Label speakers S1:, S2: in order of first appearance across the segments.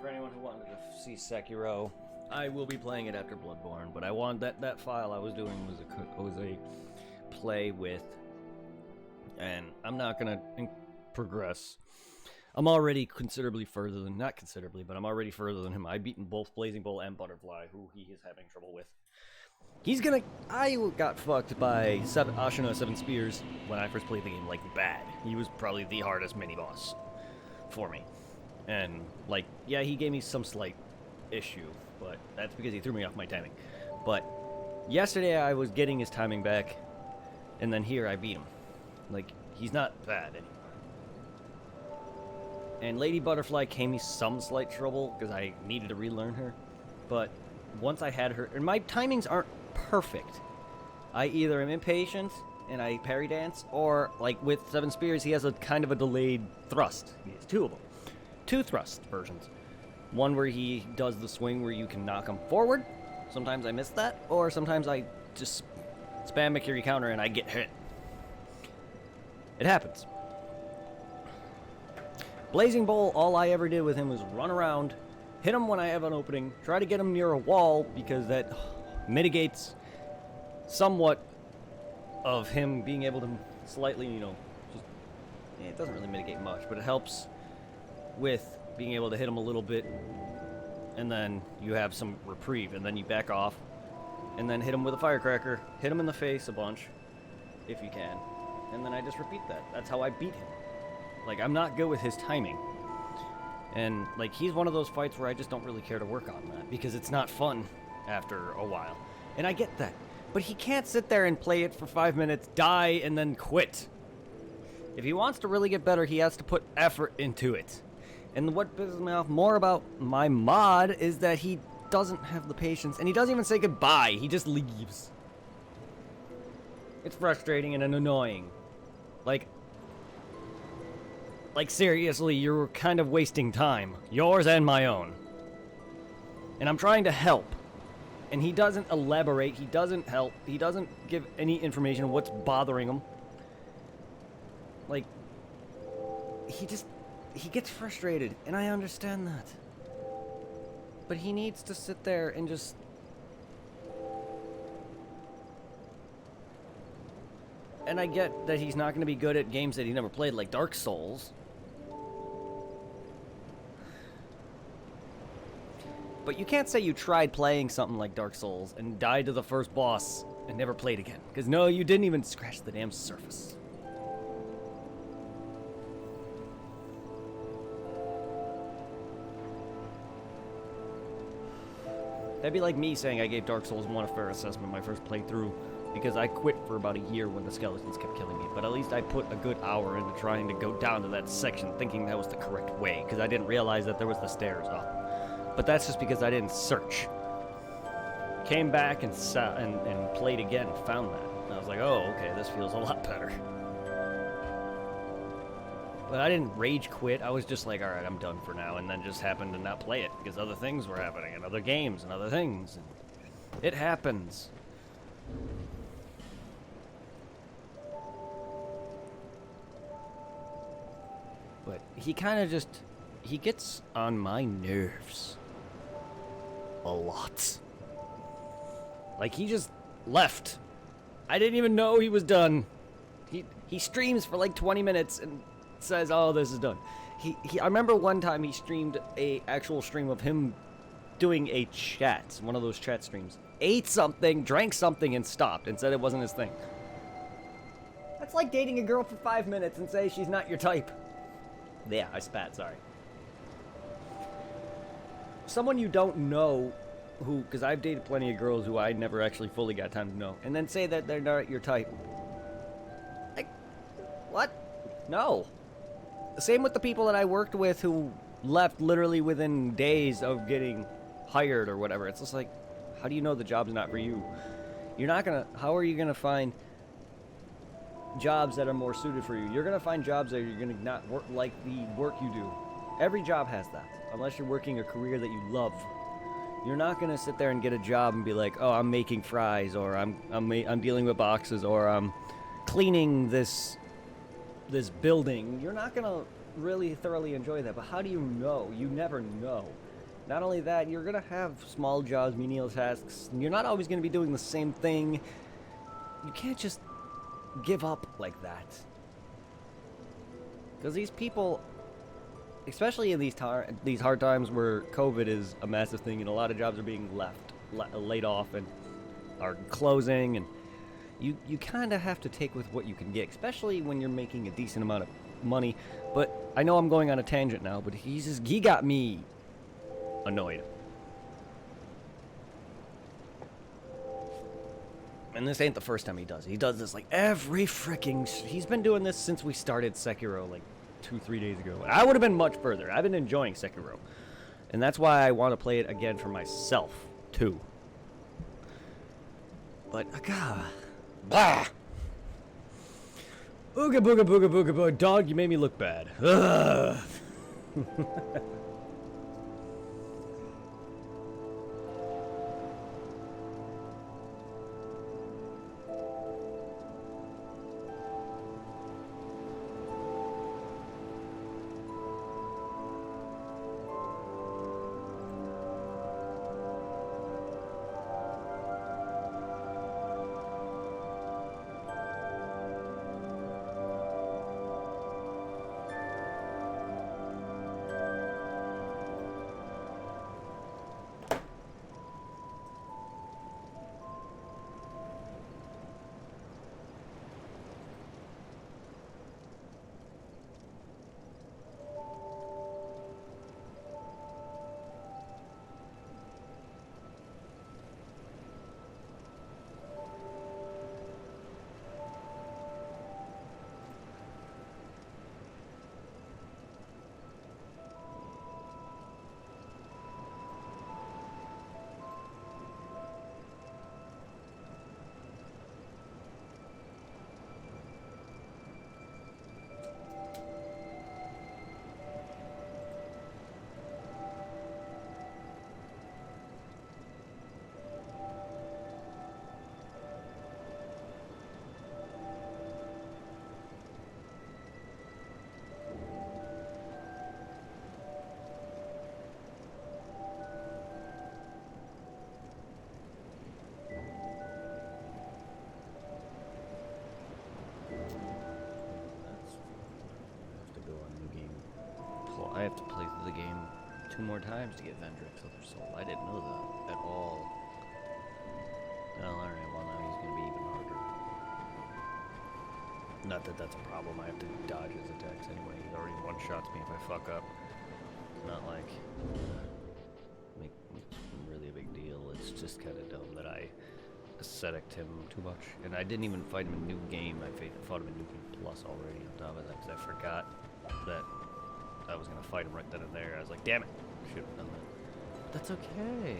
S1: for anyone who wanted to see Sekiro, I will be playing it after Bloodborne, but I want that file I was doing was a play with, and I'm not gonna progress. I'm already considerably further than, not considerably, but I'm already further than him. I've beaten both Blazing Bolt and Butterfly, who he is having trouble with. I got fucked by Ashina 7 Spears when I first played the game, like, bad. He was probably the hardest mini-boss for me. And, like, yeah, he gave me some slight issue, but that's because he threw me off my timing. But yesterday I was getting his timing back, and then here I beat him. Like, he's not bad anymore. And Lady Butterfly gave me some slight trouble because I needed to relearn her. But once I had her, and my timings aren't perfect. I either am impatient and I parry dance, or like with 7 Spears, he has a kind of a delayed thrust. He has 2 of them. 2 thrust versions. One where he does the swing where you can knock him forward. Sometimes I miss that, or sometimes I just spam a Kiri counter and I get hit. It happens. Blazing Bolt, all I ever did with him was run around, hit him when I have an opening, try to get him near a wall because that mitigates somewhat of him being able to slightly, it doesn't really mitigate much, but it helps with being able to hit him a little bit, and then you have some reprieve, and then you back off, and then hit him with a firecracker, hit him in the face a bunch, if you can, and then I just repeat that. That's how I beat him. Like, I'm not good with his timing. And, like, he's one of those fights where I just don't really care to work on that, because it's not fun after a while. And I get that. But he can't sit there and play it for 5 minutes, die, and then quit. If he wants to really get better, he has to put effort into it. And what pisses me off more about my mod is that he doesn't have the patience, and he doesn't even say goodbye, he just leaves. It's frustrating and annoying. Like, seriously, you're kind of wasting time. Yours and my own. And I'm trying to help. And he doesn't elaborate, he doesn't help, he doesn't give any information of what's bothering him. Like, he gets frustrated, and I understand that. But he needs to sit there and just... And I get that he's not going to be good at games that he never played, like Dark Souls. But you can't say you tried playing something like Dark Souls and died to the first boss and never played again. Because no, you didn't even scratch the damn surface. That'd be like me saying I gave Dark Souls 1 a fair assessment my first playthrough, because I quit for about a year when the skeletons kept killing me. But at least I put a good hour into trying to go down to that section thinking that was the correct way, because I didn't realize that there was the stairs up. But that's just because I didn't search. Came back and played again and found that. And I was like, oh, okay, this feels a lot better. But I didn't rage quit. I was just like, alright, I'm done for now. And then just happened to not play it because other things were happening and other games and other things. And it happens. But he kind of just... He gets on my nerves. A lot. Like, he just left. I didn't even know he was done. He streams for like 20 minutes and says, oh, this is done. I remember one time he streamed a actual stream of him doing a chat, one of those chat streams. Ate something, drank something, and stopped and said it wasn't his thing. That's like dating a girl for 5 minutes and say she's not your type. Yeah, I spat, sorry. Someone you don't know who, because I've dated plenty of girls who I never actually fully got time to know, and then say that they're not your type. Like, what? No. Same with the people that I worked with who left literally within days of getting hired or whatever. It's just like, how do you know the job's not for you? You're not gonna, how are you gonna find jobs that are more suited for you? You're gonna find jobs that you're gonna not work like the work you do. Every job has that, unless you're working a career that you love. You're not gonna sit there and get a job and be like, oh, I'm making fries, or I'm dealing with boxes, or I'm cleaning this building. You're not gonna really thoroughly enjoy that. But how do you know? You never know. Not only that, you're gonna have small jobs, menial tasks. And you're not always gonna be doing the same thing. You can't just give up like that. Because these people, especially in these hard times where COVID is a massive thing and a lot of jobs are being laid off and are closing, and you kind of have to take with what you can get, especially when you're making a decent amount of money. But I know I'm going on a tangent now, but he got me annoyed. And this ain't the first time he does it. He does this like every freaking... He's been doing this since we started Sekiro like 2-3 days ago. I would have been much further. I've been enjoying Sekiro. And that's why I want to play it again for myself, too. But, God... Blah! Ooga booga booga booga booga. Dog, you made me look bad. Ugh. I have to play through the game 2 more times to get Vendrick's Other Soul. I didn't know that at all. Well, alright, well now he's gonna be even harder. Not that that's a problem, I have to dodge his attacks anyway. He already one-shots me if I fuck up. It's not like... make really a big deal. It's just kind of dumb that I ascetic'd him too much. And I didn't even fight him in New Game. I fought him in New Game Plus already on top of that, because I forgot that I was gonna fight him right then and there. I was like, damn it, should have done that. That's okay.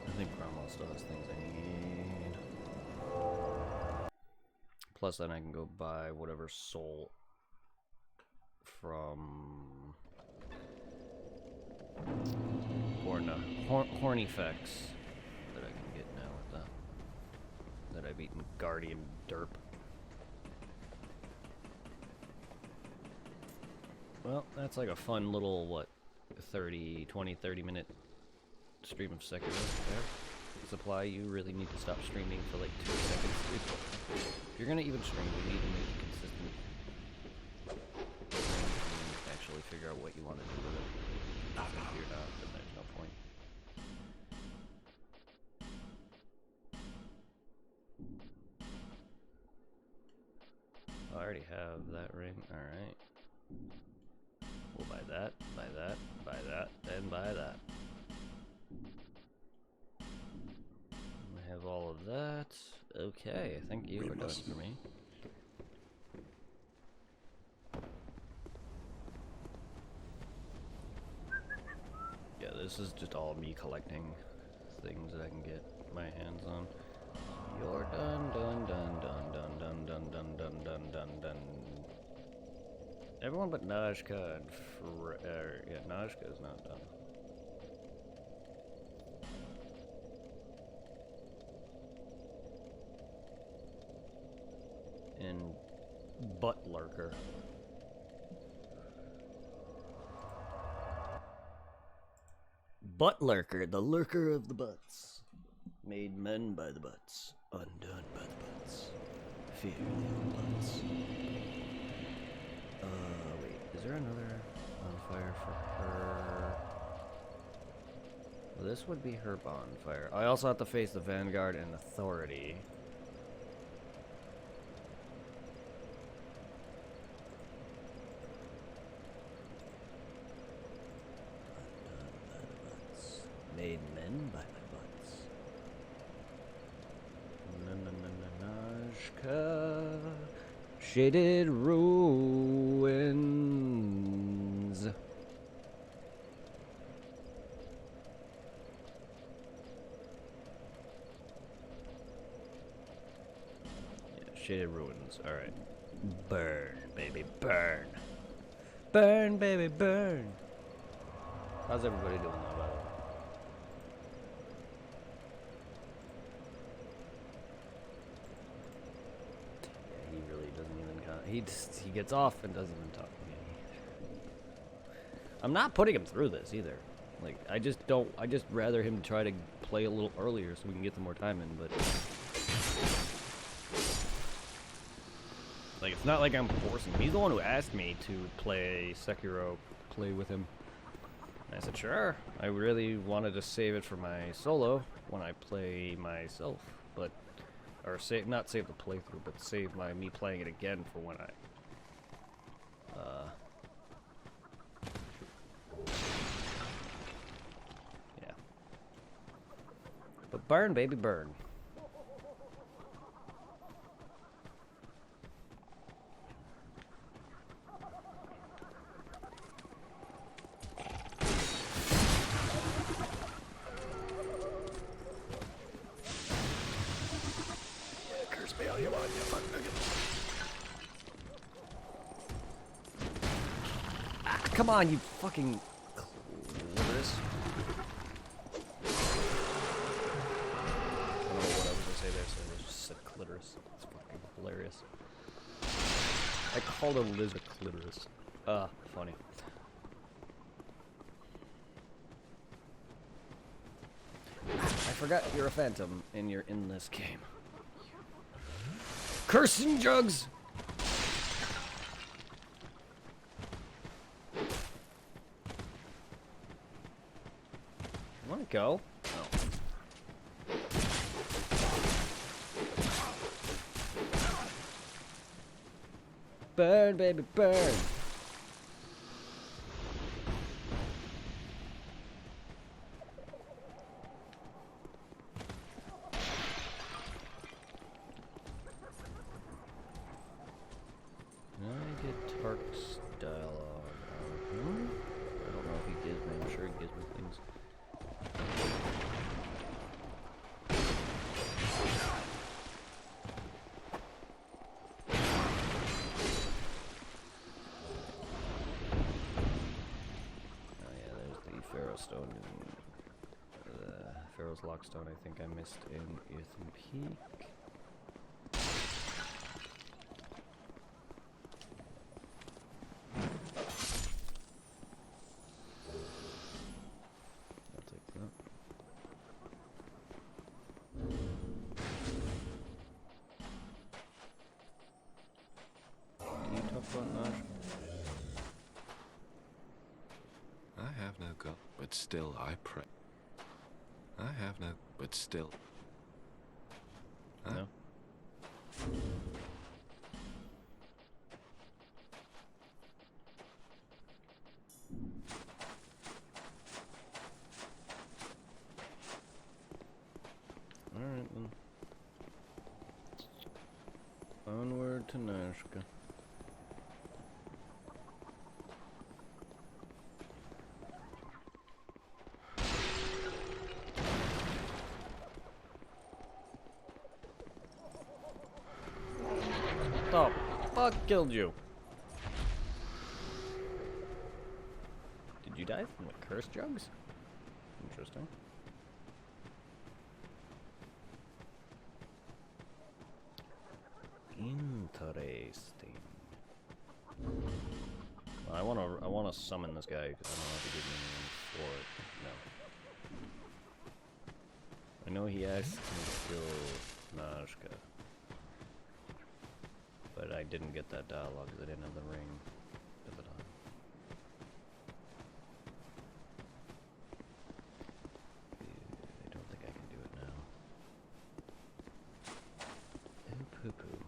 S1: I think Cromwell still has things I need. Plus, then I can go buy whatever soul from Hornifex that I can get now with that I've eaten Guardian Derp. Well, that's like a fun little, what, 30 minute stream of Sekiro there. Supply, you really need to stop streaming for like 2 seconds. If you're gonna even stream, you need to make it consistent. And actually figure out what you want to do with it. If you're not, then there's no point. I already have that ring, alright. We'll buy that, and buy that. I have all of that. Okay, I think you are done for me. Yeah, this is just all me collecting things that I can get my hands on. You're done. Everyone but Najka and yeah, Najka is not done. Butt lurker. Butt lurker, the lurker of the butts. Made men by the butts, undone by the butts. Fear the old butts. Wait, is there another bonfire for her? Well, this would be her bonfire. I also have to face the Vanguard and Authority. Made men by my butts. Na-na-na-na-najka. Shaded ruins. Yeah, shaded ruins. Alright. Burn, baby, burn. Burn, baby, burn. How's everybody doing though, by the way? He gets off and doesn't even talk to me. I'm not putting him through this either. Like, I just rather him try to play a little earlier so we can get some more time in, but like, it's not like I'm forcing him. He's the one who asked me to play Sekiro, play with him. And I said, sure. I really wanted to save it for my solo when I play myself, but or save, not save the playthrough, but save me playing it again for when I yeah. But burn, baby, burn. Come on, you fucking clitoris. I don't know what I was gonna say there, so I just said clitoris. It's fucking hilarious. I called a lizard clitoris. Funny. I forgot you're a phantom and you're in this game. Cursing jugs! Want to go? Oh. Burn, baby, burn! I get Tark's dialogue. I don't know if he gives me. I'm sure he gives me things. Stone, Pharaoh's Lockstone, I think I missed in Earthen Peak. I'll take that. Do you talk about Nash?
S2: I have no God, but still I pray. I have no, but still. Huh?
S1: No. Alright then. Onward to Nashka. Oh, fuck killed you. Did you die from the curse jugs? Interesting. Interesting. I wanna summon this guy because I don't have to give him anything for it. No. I know he asked me to kill Nazca, but I didn't get that dialogue because I didn't have the ring at the time. I don't think I can do it now. Oh, poo-poo.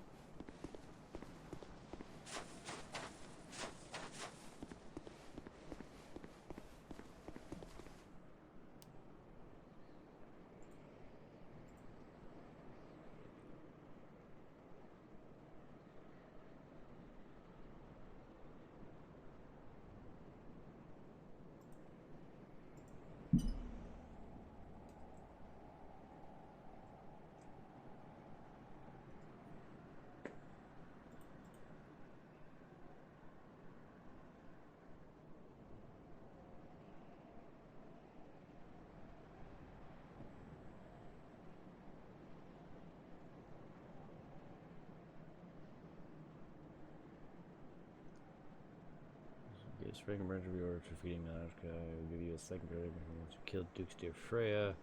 S1: Get Dragon Branch of your defeating Nazca. Will give you a second dragon once you killed Duke's dear Freya.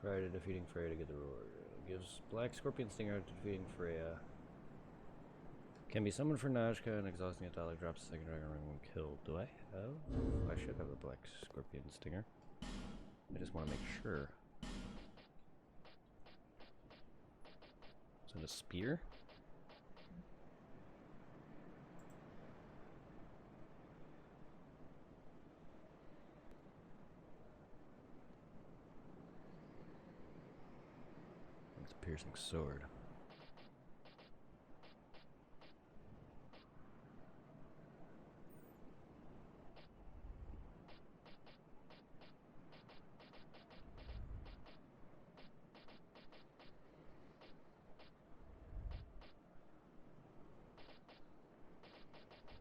S1: Prior to defeating Freya to get the reward. Gives Black Scorpion Stinger to defeating Freya. Can be summoned for Nazca and exhausting a dialogue drops a second dragon ring when killed. Do I have? I should have the Black Scorpion Stinger. I just want to make sure. Is it a spear? It's a piercing sword.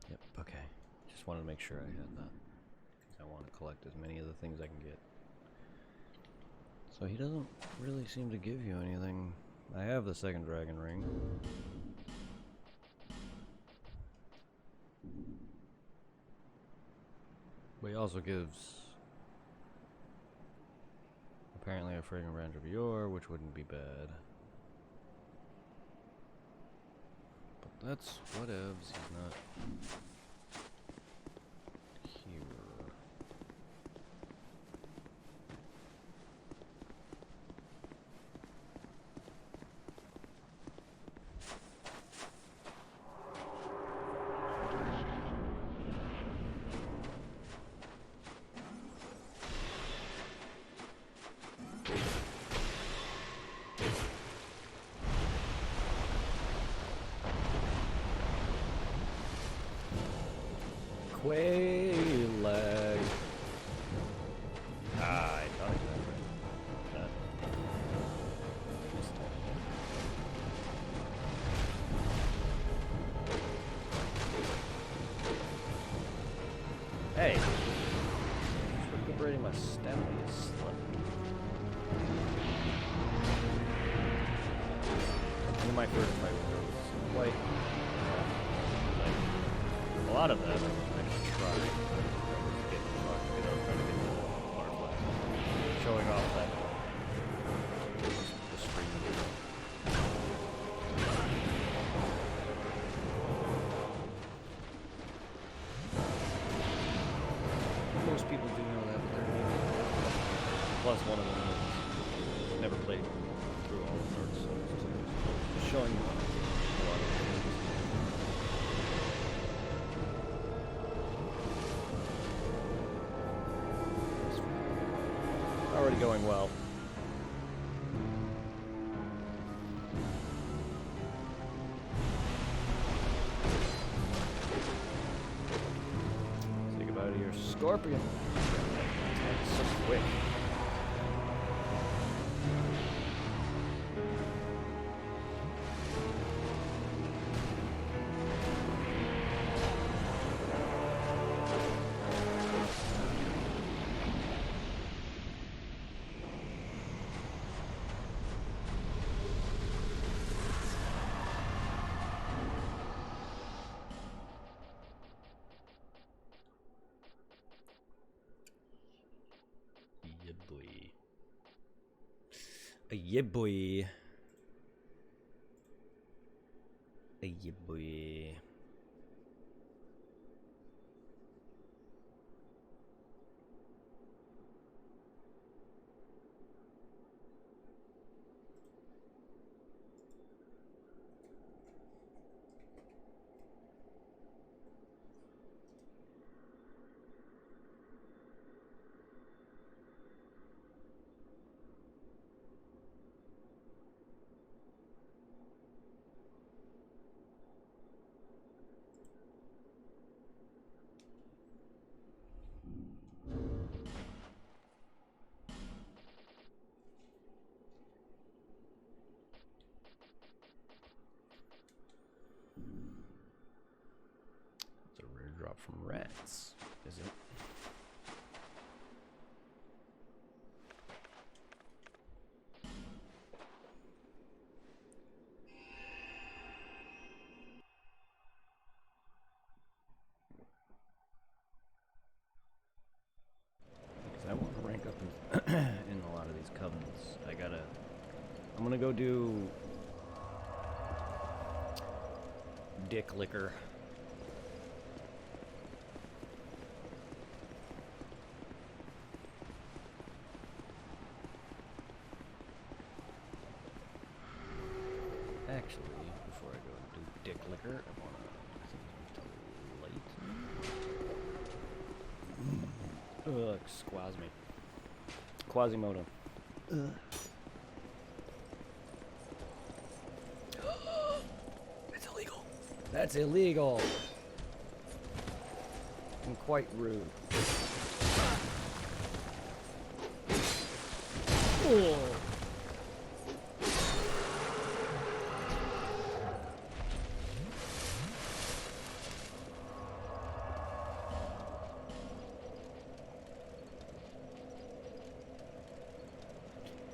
S1: Yep, okay. Just wanted to make sure I had that. Because I want to collect as many of the things I can get. So he doesn't really seem to give you anything. I have the second dragon ring. But he also gives apparently a fragrant branch of yore, which wouldn't be bad. But that's whatevs, he's not here. Quaylag. Ah, I thought it was that. Hey! Just recuperating my stamina, you slut. I think my first fight was quite... like, a lot of that. Showing off that the screen. Most people do know that, but they're new. Plus one of them has never played through all the Dark Souls. Just showing a lot of things. Already going well. Say goodbye to your scorpion. That's so quick. Yeah, boy. Yeah, boy. It's a rare drop from rats, is it? Because I want to rank up in, in a lot of these covenants. I'm gonna go do Dick Liquor. Actually, before I go and do Dick Liquor, I want to light. Ugh, squaz me. Quasimodo. It's illegal. That's illegal. And quite rude. Oh.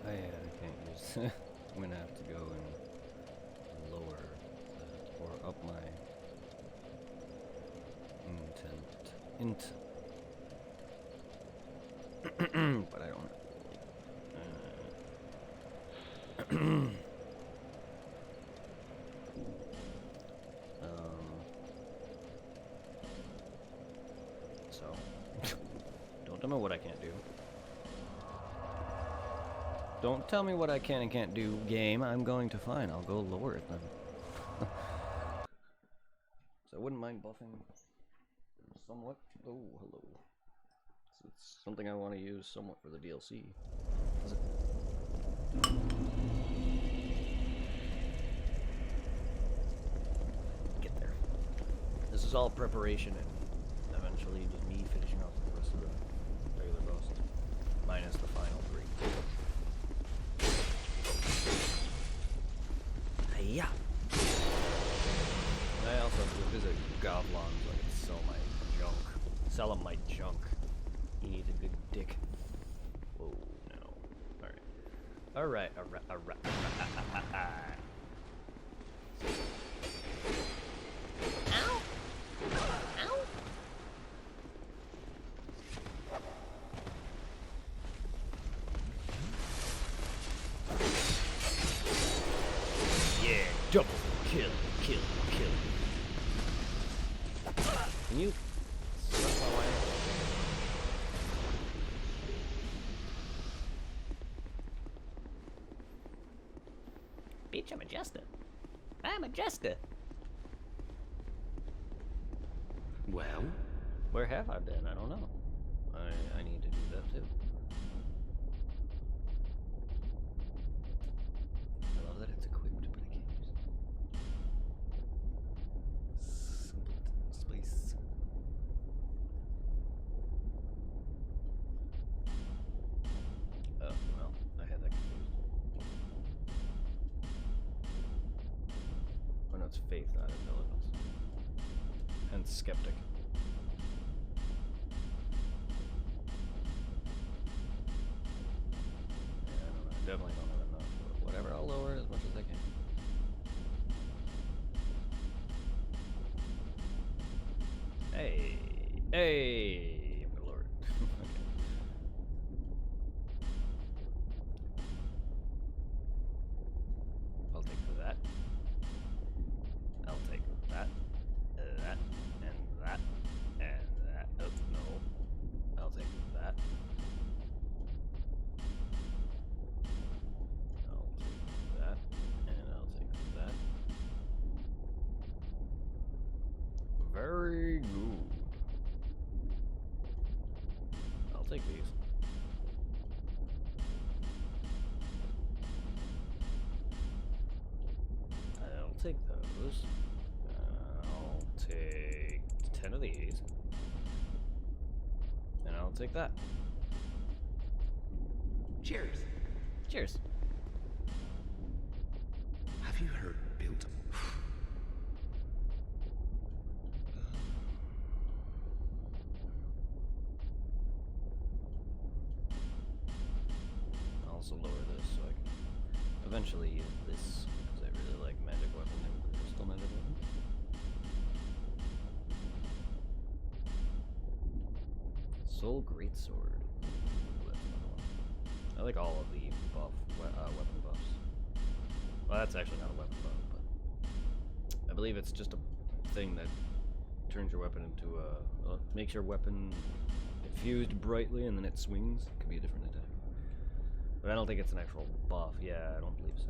S1: I can't use. I'm gonna have to go and lower or up my intent. But I don't. So don't tell me what I can't do. Don't tell me what I can and can't do, game. I'm going to fine. I'll go lower it then. So I wouldn't mind buffing somewhat. Oh, hello. So it's something I want to use somewhat for the DLC. Is it? Get there. This is all preparation and eventually just me finishing off the rest of the regular boss. Minus the final 3. Yeah. I also have to visit Govlon so I can sell my junk. Sell him my junk. He needs a good dick. Whoa, no. Alright. Alright. Ow! Ow! Yeah, double kill. Can you suck my way? Bitch, I'm a jester.
S2: Well,
S1: Where have I been? I don't know. I need to do that too. I love that it's equipped, but I can't use it. Space. Oh, well, I had that confused. Oh no, it's faith, not intelligence. Hence skeptic. Yeah, I don't know. I definitely don't have enough, but whatever, I'll lower it as much as I can. Hey, I'm gonna lower it. Okay. Very good. I'll take these. I'll take those. I'll take 10 of these. And I'll take that.
S3: Cheers.
S1: Cheers.
S3: Have you heard built?
S1: I'll also lower this so I can eventually use this because I really like magic weapon and crystal magic weapon. Soul Greatsword. Ooh, that's another one. I like all of the weapon buffs. Well, that's actually not a weapon buff, but I believe it's just a thing that turns your weapon into a makes your weapon infused brightly and then it swings. It could be a different attack. But I don't think it's an actual buff. Yeah, I don't believe so.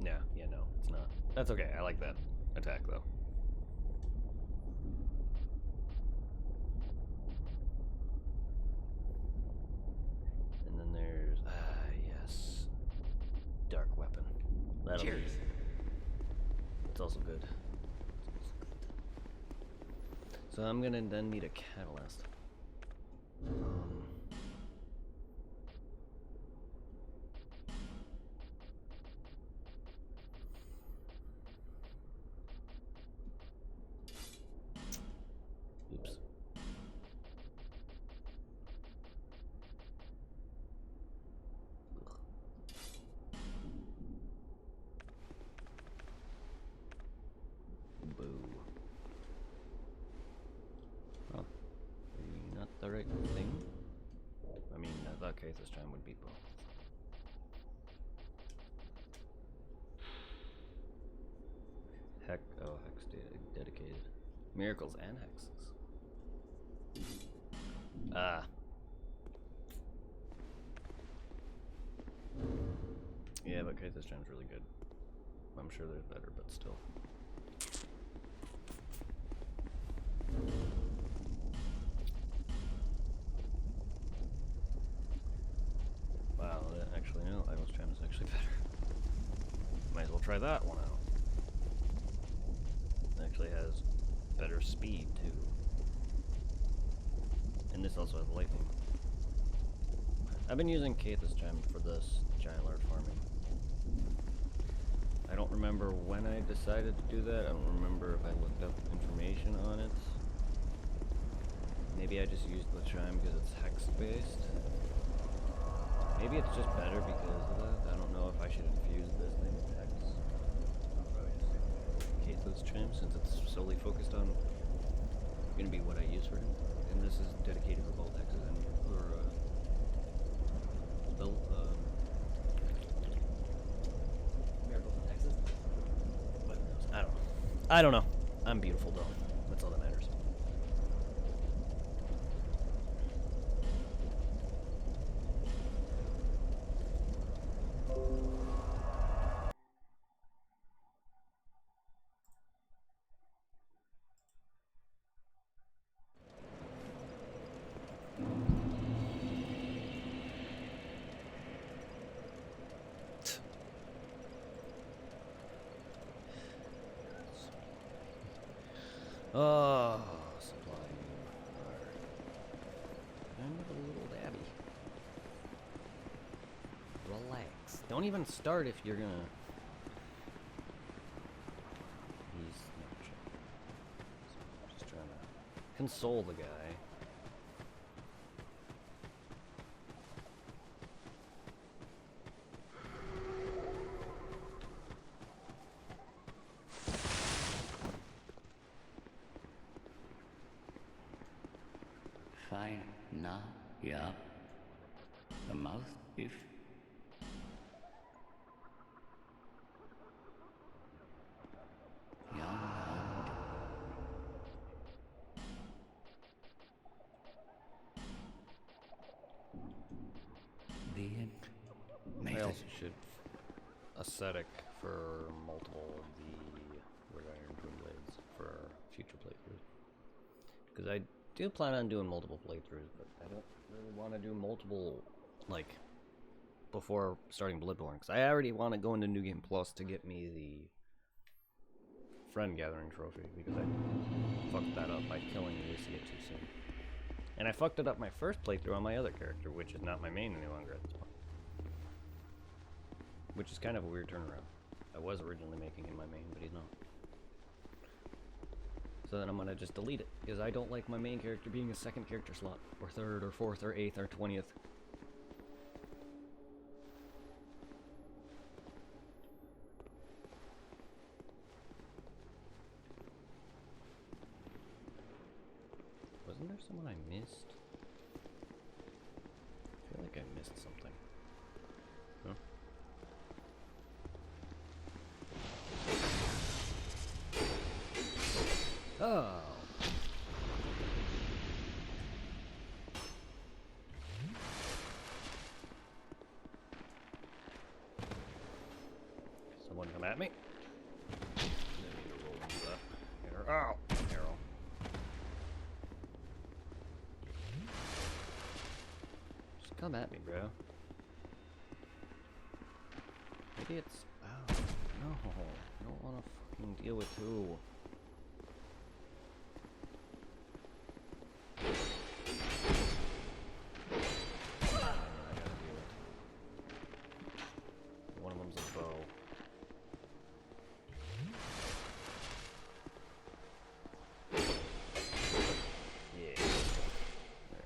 S1: Yeah, no, it's not. That's okay. I like that attack though. And then there's yes, dark weapon. That'll
S3: Cheers.
S1: It's also good. So I'm gonna then need a catalyst. Oops. Ugh. Boo. Oh. Not the right thing? I mean, in that case, this time would be both. Hex dedicated. Miracles and hexes. Ah. Yeah, but Kaiser's Gem's really good. I'm sure there's better, but still. Wow, actually, no, Idol's Gem is actually better. Might as well try that one out. It actually has better speed, too. And this also has lightning. I've been using Kaith's Gem for this giant lard farming. I don't remember when I decided to do that. I don't remember if I looked up information on it. Maybe I just used the chime because it's hex-based. Maybe it's just better because of that. I don't know if I should infuse this thing with hex. I'll probably just stick with Kaith's chime since it's solely focused on going to be what I use for him. And this is dedicated for both hexes and for build miracles and hexes. But I don't know. I don't know. I'm beautiful though. That's all that matters. Oh, supply you are kind of a little dabby. Relax. Don't even start if you're gonna. He's not sure. Just trying to console the guy.
S4: Fine, now, yeah. The mouth, if. Young and the end.
S1: I
S4: Made
S1: also
S4: it.
S1: should ascetic for multiple of the Red Iron Twin Blades for future playthroughs. Because I do plan on doing multiple playthroughs, but I don't really want to do multiple, like, before starting Bloodborne. Because I already want to go into New Game Plus to get me the Friend Gathering Trophy, because I fucked that up by killing Lucia too soon. And I fucked it up my first playthrough on my other character, which is not my main any longer at this point. Which is kind of a weird turnaround. I was originally making him my main, but he's not. So then I'm gonna just delete it, because I don't like my main character being a second character slot, or third, or fourth, or eighth, or 20th. Wasn't there someone I missed? I feel like I missed something. Huh? Oh. Someone come at me. I need to roll into that. Ow! Arrow. Just come at me, bro. Maybe it's... Oh, no. I don't want to fucking deal with two. One of them's a bow. Yeah. No.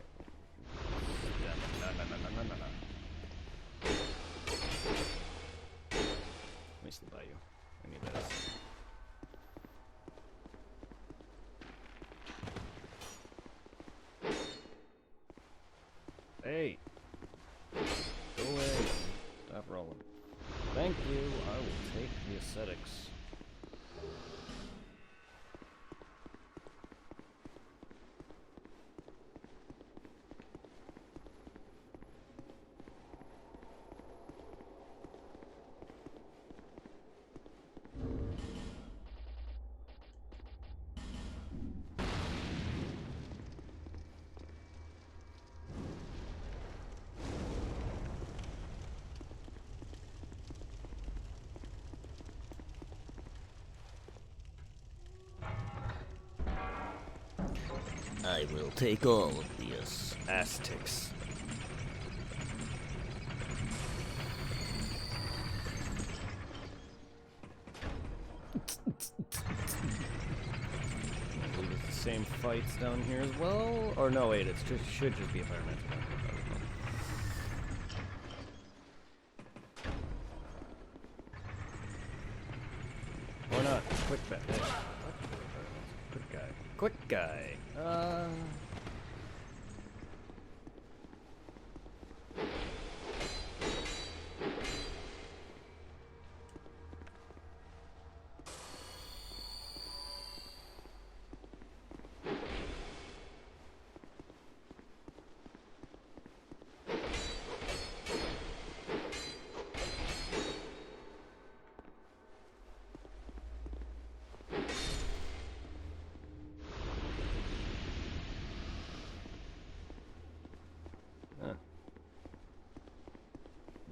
S1: Let me slip by you. I need that. Hey! Go away. Stop rolling. Thank you. I will take the ascetics. I will take all of the Aztecs. I believe it's the same fights down here as well. Or no, wait, it should just be a pyromancer. Or not. Quick bet. Quick guy. Quick guy.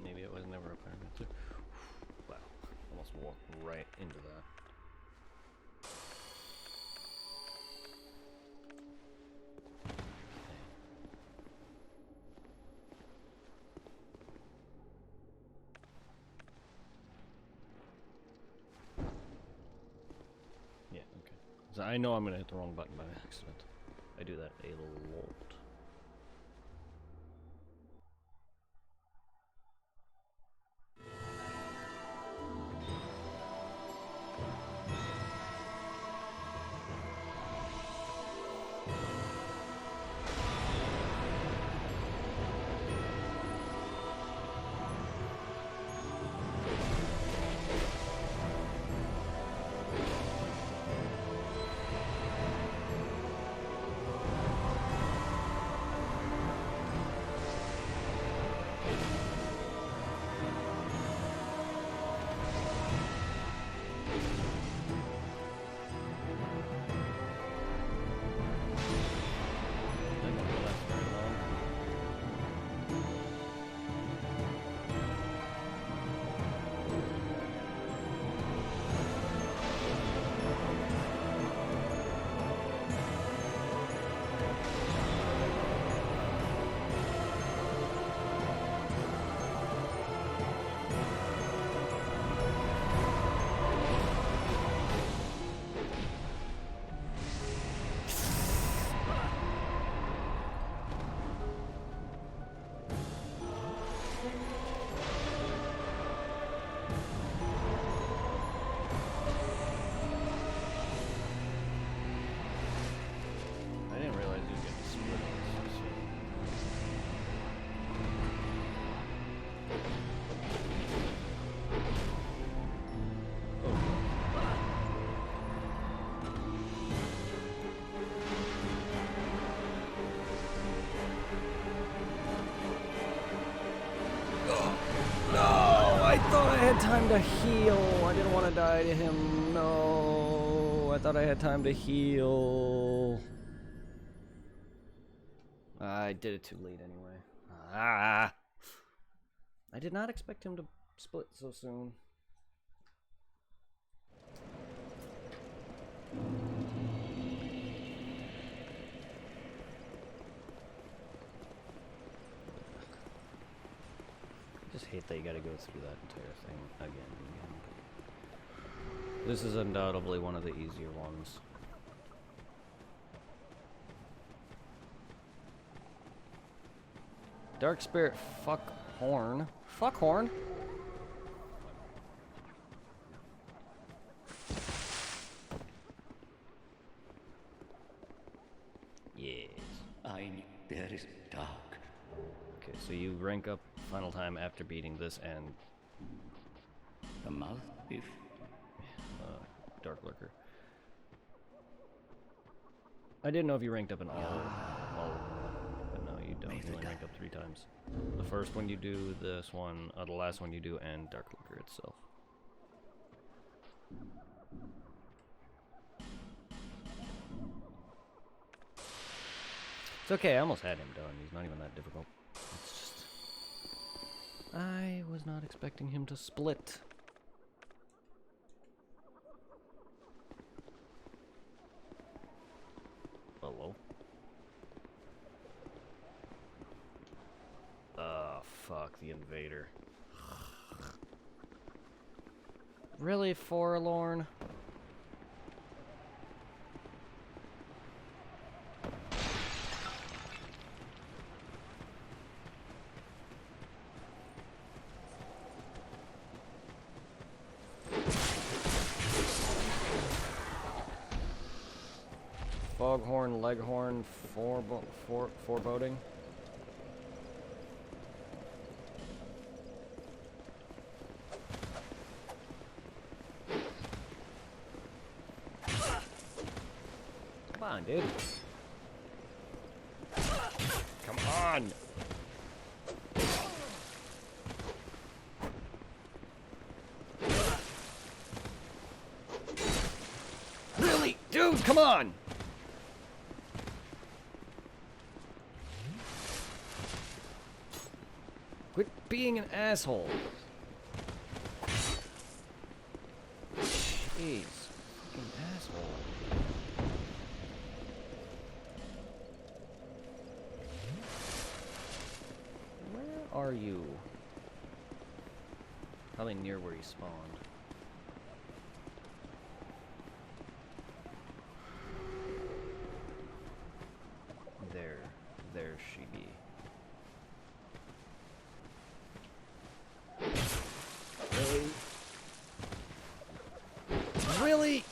S1: Maybe it was never a pyromancer. Wow. Almost walked right into that. Yeah, okay. So I know I'm gonna hit the wrong button by accident. I do that a lot. had time to heal. I didn't want to die to him. No. I thought I had time to heal. I did it too late anyway. Ah. I did not expect him to split so soon. I just hate that you gotta go through that entire thing again. This is undoubtedly one of the easier ones. Dark Spirit, fuck Horn. Fuck Horn. Yes.
S4: There is dark.
S1: Okay, so you rank up final time after beating this and
S4: The mouth beef.
S1: Dark Lurker. I didn't know if you ranked up in all of them, but no, you don't. You only rank up 3 times. The first one you do, this one, the last one you do, and Dark Lurker itself. It's okay, I almost had him done. He's not even that difficult. It's just... I was not expecting him to split. Hello? Oh, fuck, the invader. Really, Forlorn? Foghorn, Leghorn, foreboding. Come on, dude. Come on. Really? Dude, come on. Quit being an asshole. Jeez. Fucking asshole. Where are you? Probably near where he spawned. There she be. Really?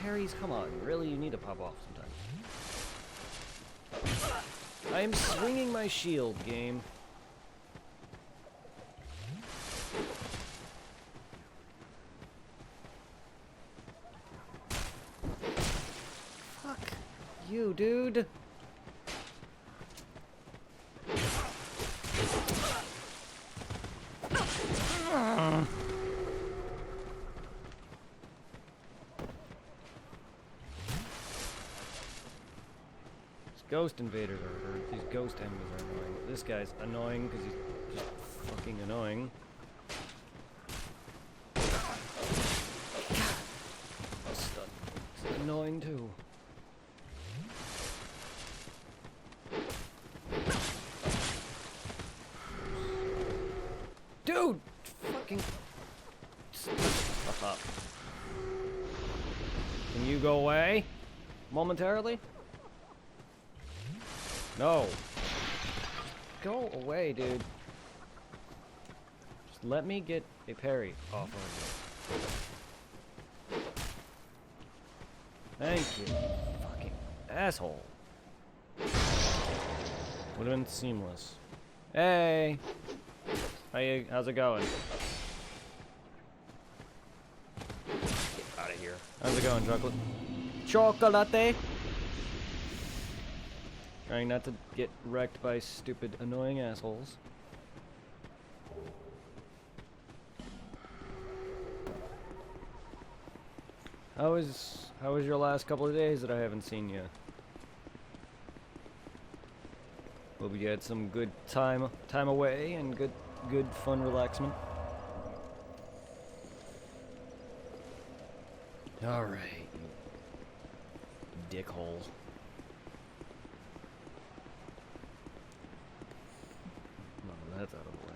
S1: Parries, come on. Really, you need to pop off sometimes. I am swinging my shield, game. Fuck you, dude. Ghost invaders or these ghost enemies are annoying. This guy's annoying because he's just fucking annoying. It's annoying too. Dude! Fucking stuff up. Can you go away? Momentarily? No. Go away, dude. Just let me get a parry off of you. Thank you. Fucking asshole. Would have been seamless. Hey. How's it going? Get out of here. How's it going, chocolate? Chocolate? Trying not to get wrecked by stupid, annoying assholes. How was your last couple of days that I haven't seen you? Hope you had some good time away and good fun relaxment. All right, you dickhole. No, that's out of the way.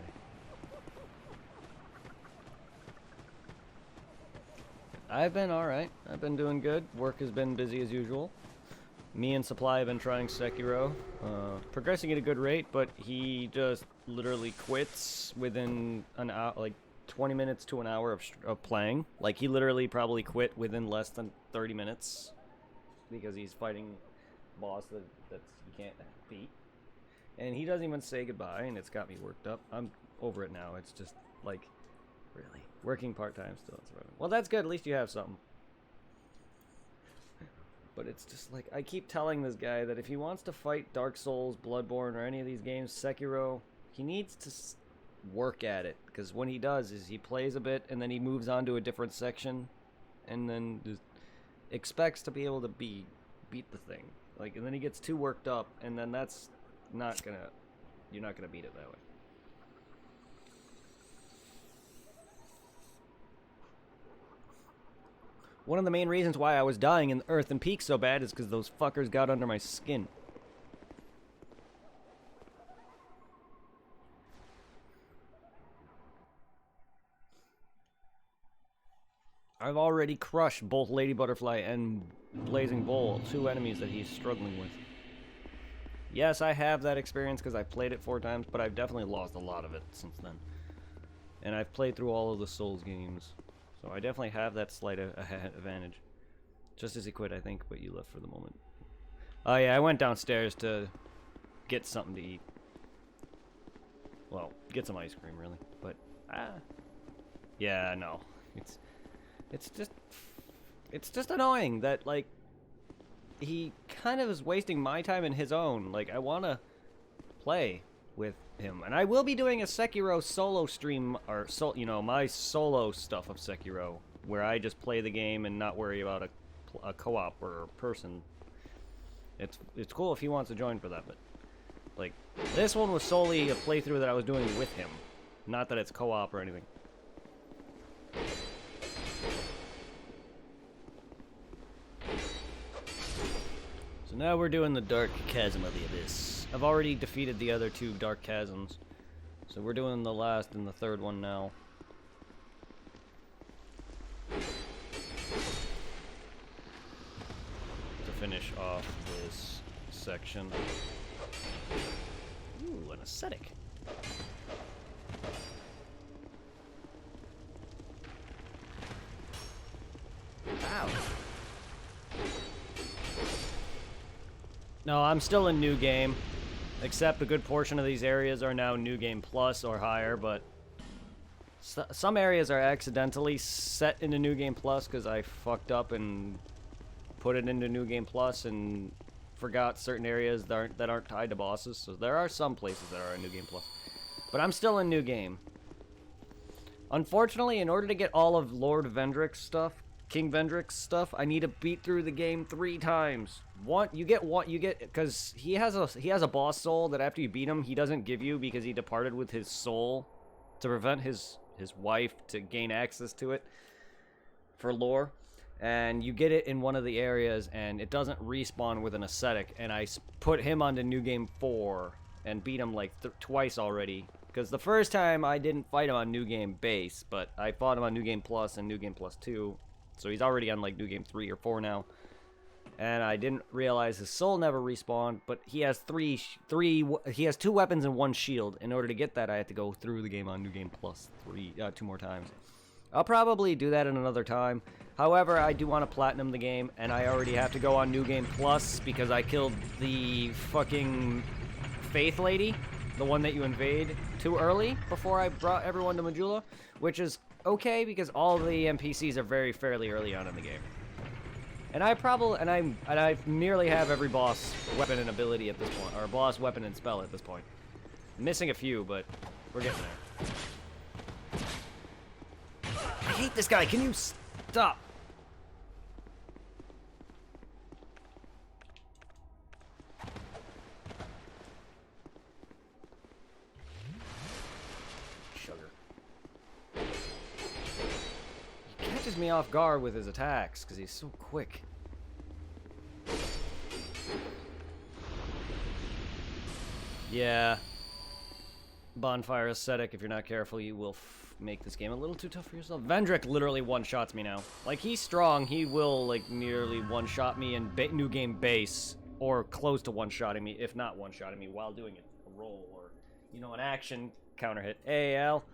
S1: I've been alright. I've been doing good. Work has been busy as usual. Me and Supply have been trying Sekiro. Progressing at a good rate, but he just literally quits within an hour, like 20 minutes to an hour of playing. Like, he literally probably quit within less than 30 minutes because he's fighting a boss that he can't beat. And he doesn't even say goodbye, and it's got me worked up. I'm over it now. It's just, like, really. Working part-time still. Well, that's good. At least you have something. But it's just like, I keep telling this guy that if he wants to fight Dark Souls, Bloodborne, or any of these games, Sekiro, he needs to work at it. Because when he does, is he plays a bit, and then he moves on to a different section, and then just expects to be able to beat the thing. Like, and then he gets too worked up, and then that's not gonna, you're not gonna beat it that way. One of the main reasons why I was dying in Earth and Peak so bad is because those fuckers got under my skin. I've already crushed both Lady Butterfly and Blazing Bowl, 2 enemies that he's struggling with. Yes, I have that experience because I've played it 4 times, but I've definitely lost a lot of it since then. And I've played through all of the Souls games. So I definitely have that slight advantage. Just as he quit, I think, but you left for the moment. Oh yeah, I went downstairs to get something to eat. Well, get some ice cream, really. But, yeah, no. It's just annoying that, like, he kind of is wasting my time and his own. Like, I want to play with him, and I will be doing a Sekiro solo stream, or my solo stuff of Sekiro, where I just play the game and not worry about a co-op or a person. It's cool if he wants to join for that, but like, this one was solely a playthrough that I was doing with him, not that it's co-op or anything. So now we're doing the Dark Chasm of the Abyss. I've already defeated the other 2 Dark Chasms, so we're doing the last and the 3rd one now. To finish off this section. Ooh, an ascetic. Wow. No, I'm still in New Game. Except a good portion of these areas are now New Game Plus or higher, but some areas are accidentally set into New Game Plus because I fucked up and put it into New Game Plus and forgot certain areas that aren't tied to bosses. So there are some places that are in New Game Plus. But I'm still in New Game. Unfortunately, in order to get all of Lord Vendrick's stuff, King Vendrick's stuff, I need to beat through the game 3 times. Because he has a boss soul that after you beat him, he doesn't give you because he departed with his soul to prevent his wife to gain access to it for lore. And you get it in one of the areas, and it doesn't respawn with an ascetic. And I put him onto New Game 4 and beat him like twice already. Because the first time I didn't fight him on New Game Base, but I fought him on New Game Plus and New Game Plus 2. So he's already on like New Game 3 or 4 now. And I didn't realize his soul never respawned, but he has he has 2 weapons and 1 shield. In order to get that, I had to go through the game on New Game Plus 2 more times. I'll probably do that in another time. However, I do want to platinum the game, and I already have to go on New Game Plus because I killed the fucking Faith Lady, the one that you invade, too early before I brought everyone to Majula, which is okay because all the NPCs are very fairly early on in the game. And I nearly have every boss weapon and ability at this point, or boss weapon and spell at this point. I'm missing a few, but we're getting there. I hate this guy. Can you stop? catches me off guard with his attacks because he's so quick. Yeah. Bonfire Ascetic, if you're not careful, you will make this game a little too tough for yourself. Vendrick literally one-shots me now. Like, he's strong. He will, like, nearly one-shot me in New Game base, or close to one-shotting me, if not one-shotting me, while doing a roll, or, you know, an action counter hit. AL.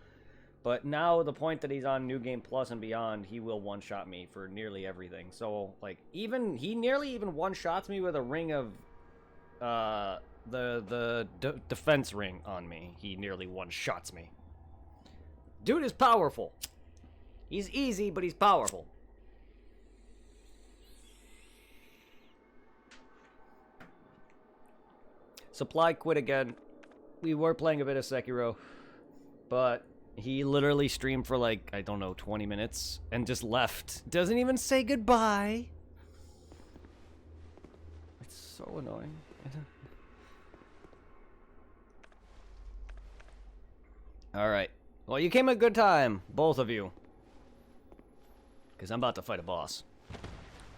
S1: But now, the point that he's on New Game Plus and beyond, he will one-shot me for nearly everything. So, like, he nearly even one-shots me with a ring of, the defense ring on me. He nearly one-shots me. Dude is powerful. He's easy, but he's powerful. Supply quit again. We were playing a bit of Sekiro, but he literally streamed for like, I don't know, 20 minutes and just left. Doesn't even say goodbye. It's so annoying. Alright. Well, you came at a good time, both of you. Because I'm about to fight a boss.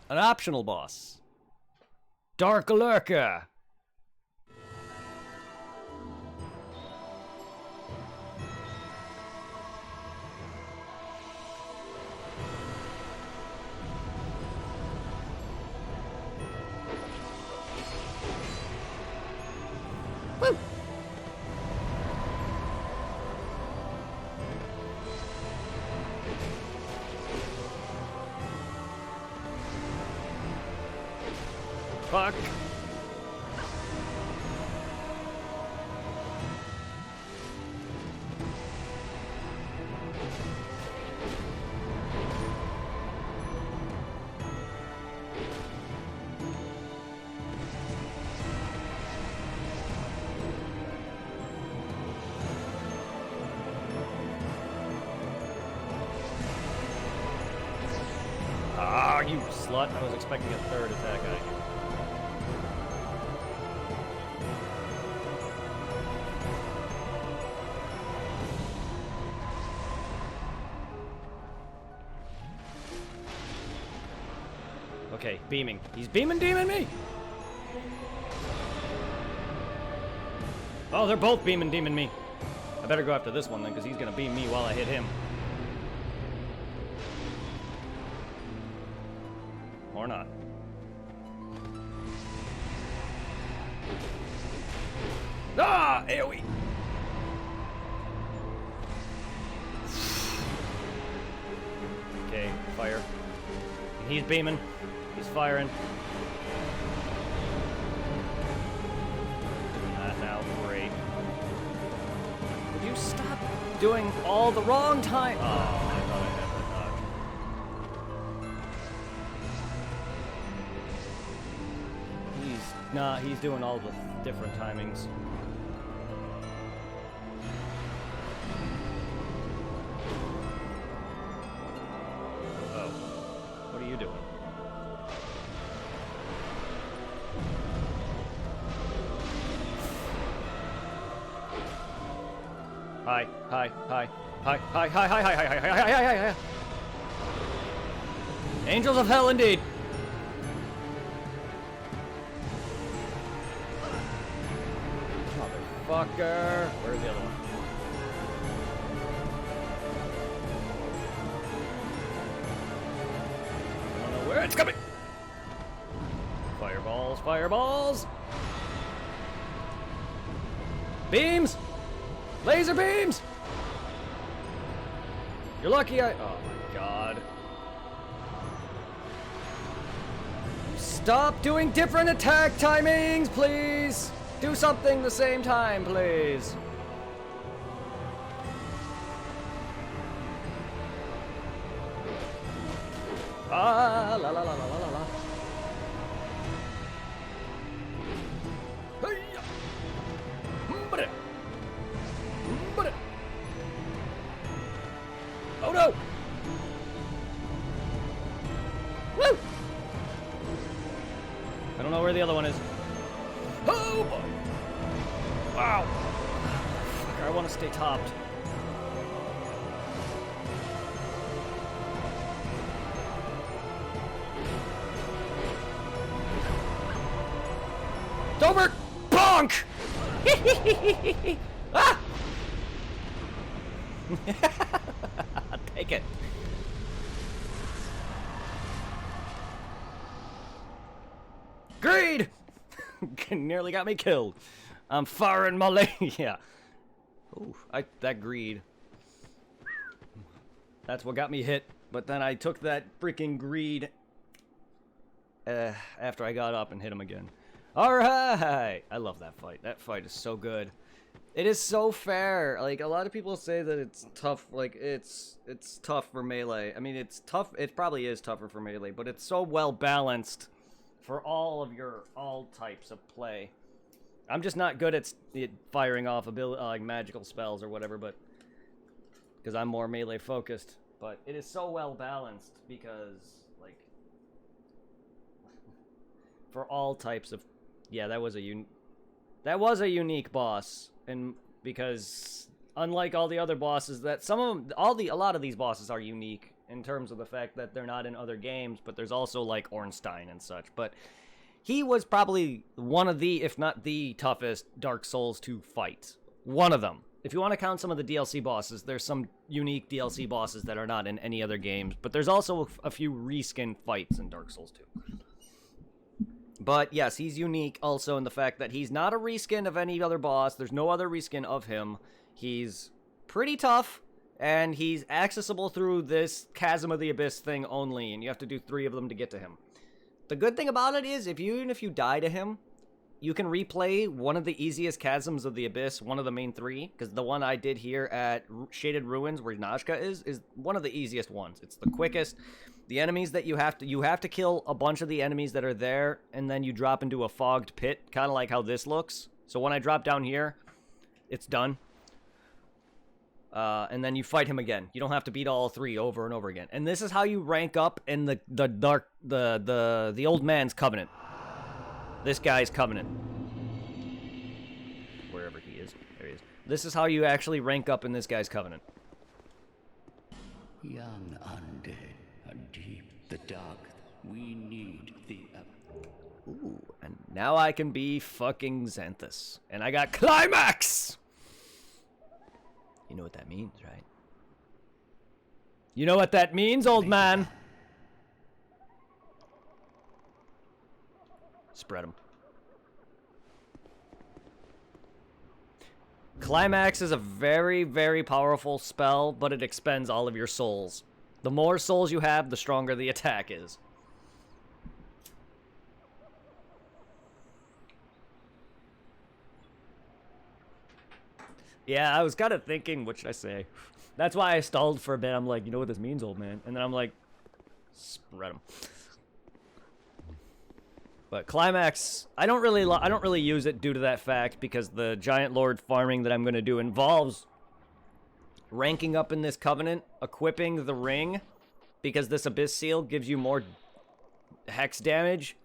S1: An optional boss. Dark Lurker. Woo! Fuck. Ah, you slut. I was expecting a third attack out of you. Okay, beaming. He's beaming me! Oh, they're both beaming me. I better go after this one then, because he's gonna beam me while I hit him. Or not. Ah! AoE! Okay, fire. He's beaming. He's firing. Doing that now. Great. Would you stop doing all the wrong time? Oh, I thought I had that dodge. He's doing all the different timings. Oh. What are you doing? Hi. Angels of Hell, indeed. Motherfucker. Where's the other one? I don't know where it's coming. Fireballs. Beams. Laser beams! You're lucky I... Oh my god. Stop doing different attack timings, please! Do something the same time, please. Ah, la la la la la la la. Hey-ya! Mbada! Mbada! Oh no! Woo! I don't know where the other one is. Oh boy! Wow! Fuck, I want to stay topped. Stobert! Bonk! Ah! Take it. Greed! Nearly got me killed. I'm firing my leg. Yeah. Ooh, that greed. That's what got me hit. But then I took that freaking greed after I got up and hit him again. Alright! I love that fight. That fight is so good. It is so fair. Like, a lot of people say that it's tough. Like, it's tough for melee. I mean, it's tough. It probably is tougher for melee, but it's so well balanced for all types of play. I'm just not good at firing off like magical spells or whatever, but because I'm more melee focused. But it is so well balanced because, like, for all types of, yeah, that was a unique boss, and because unlike all the other bosses, that some of them, a lot of these bosses are unique in terms of the fact that they're not in other games, but there's also like Ornstein and such. But he was probably one of the, if not the toughest Dark Souls to fight. One of them. If you want to count some of the DLC bosses, there's some unique DLC bosses that are not in any other games, but there's also a few reskin fights in Dark Souls 2. But yes, he's unique also in the fact that he's not a reskin of any other boss. There's no other reskin of him. He's pretty tough, and he's accessible through this Chasm of the Abyss thing only, and you have to do 3 of them to get to him. The good thing about it is, even if you die to him, you can replay one of the easiest Chasms of the Abyss, one of the main 3, because the one I did here at Shaded Ruins, where Nazca is one of the easiest ones. It's the quickest. The enemies that you have to kill a bunch of the enemies that are there, and then you drop into a fogged pit, kind of like how this looks. So when I drop down here, it's done. And then you fight him again. You don't have to beat all 3 over and over again. And this is how you rank up in the old man's covenant. This guy's covenant. Wherever he is. There he is. This is how you actually rank up in this guy's covenant.
S4: Young undead, deep the dark, we need the...
S1: Ooh, and now I can be fucking Xanthus. And I got Climax! You know what that means, right? You know what that means, old man? Spread them. Climax is a very, very powerful spell, but it expends all of your souls. The more souls you have, the stronger the attack is. Yeah, I was kind of thinking, what should I say? That's why I stalled for a bit. I'm like, you know what this means, old man? And then I'm like, spread them. But Climax, I don't really use it due to that fact, because the Giant Lord farming that I'm going to do involves ranking up in this covenant, equipping the ring, because this Abyss Seal gives you more hex damage,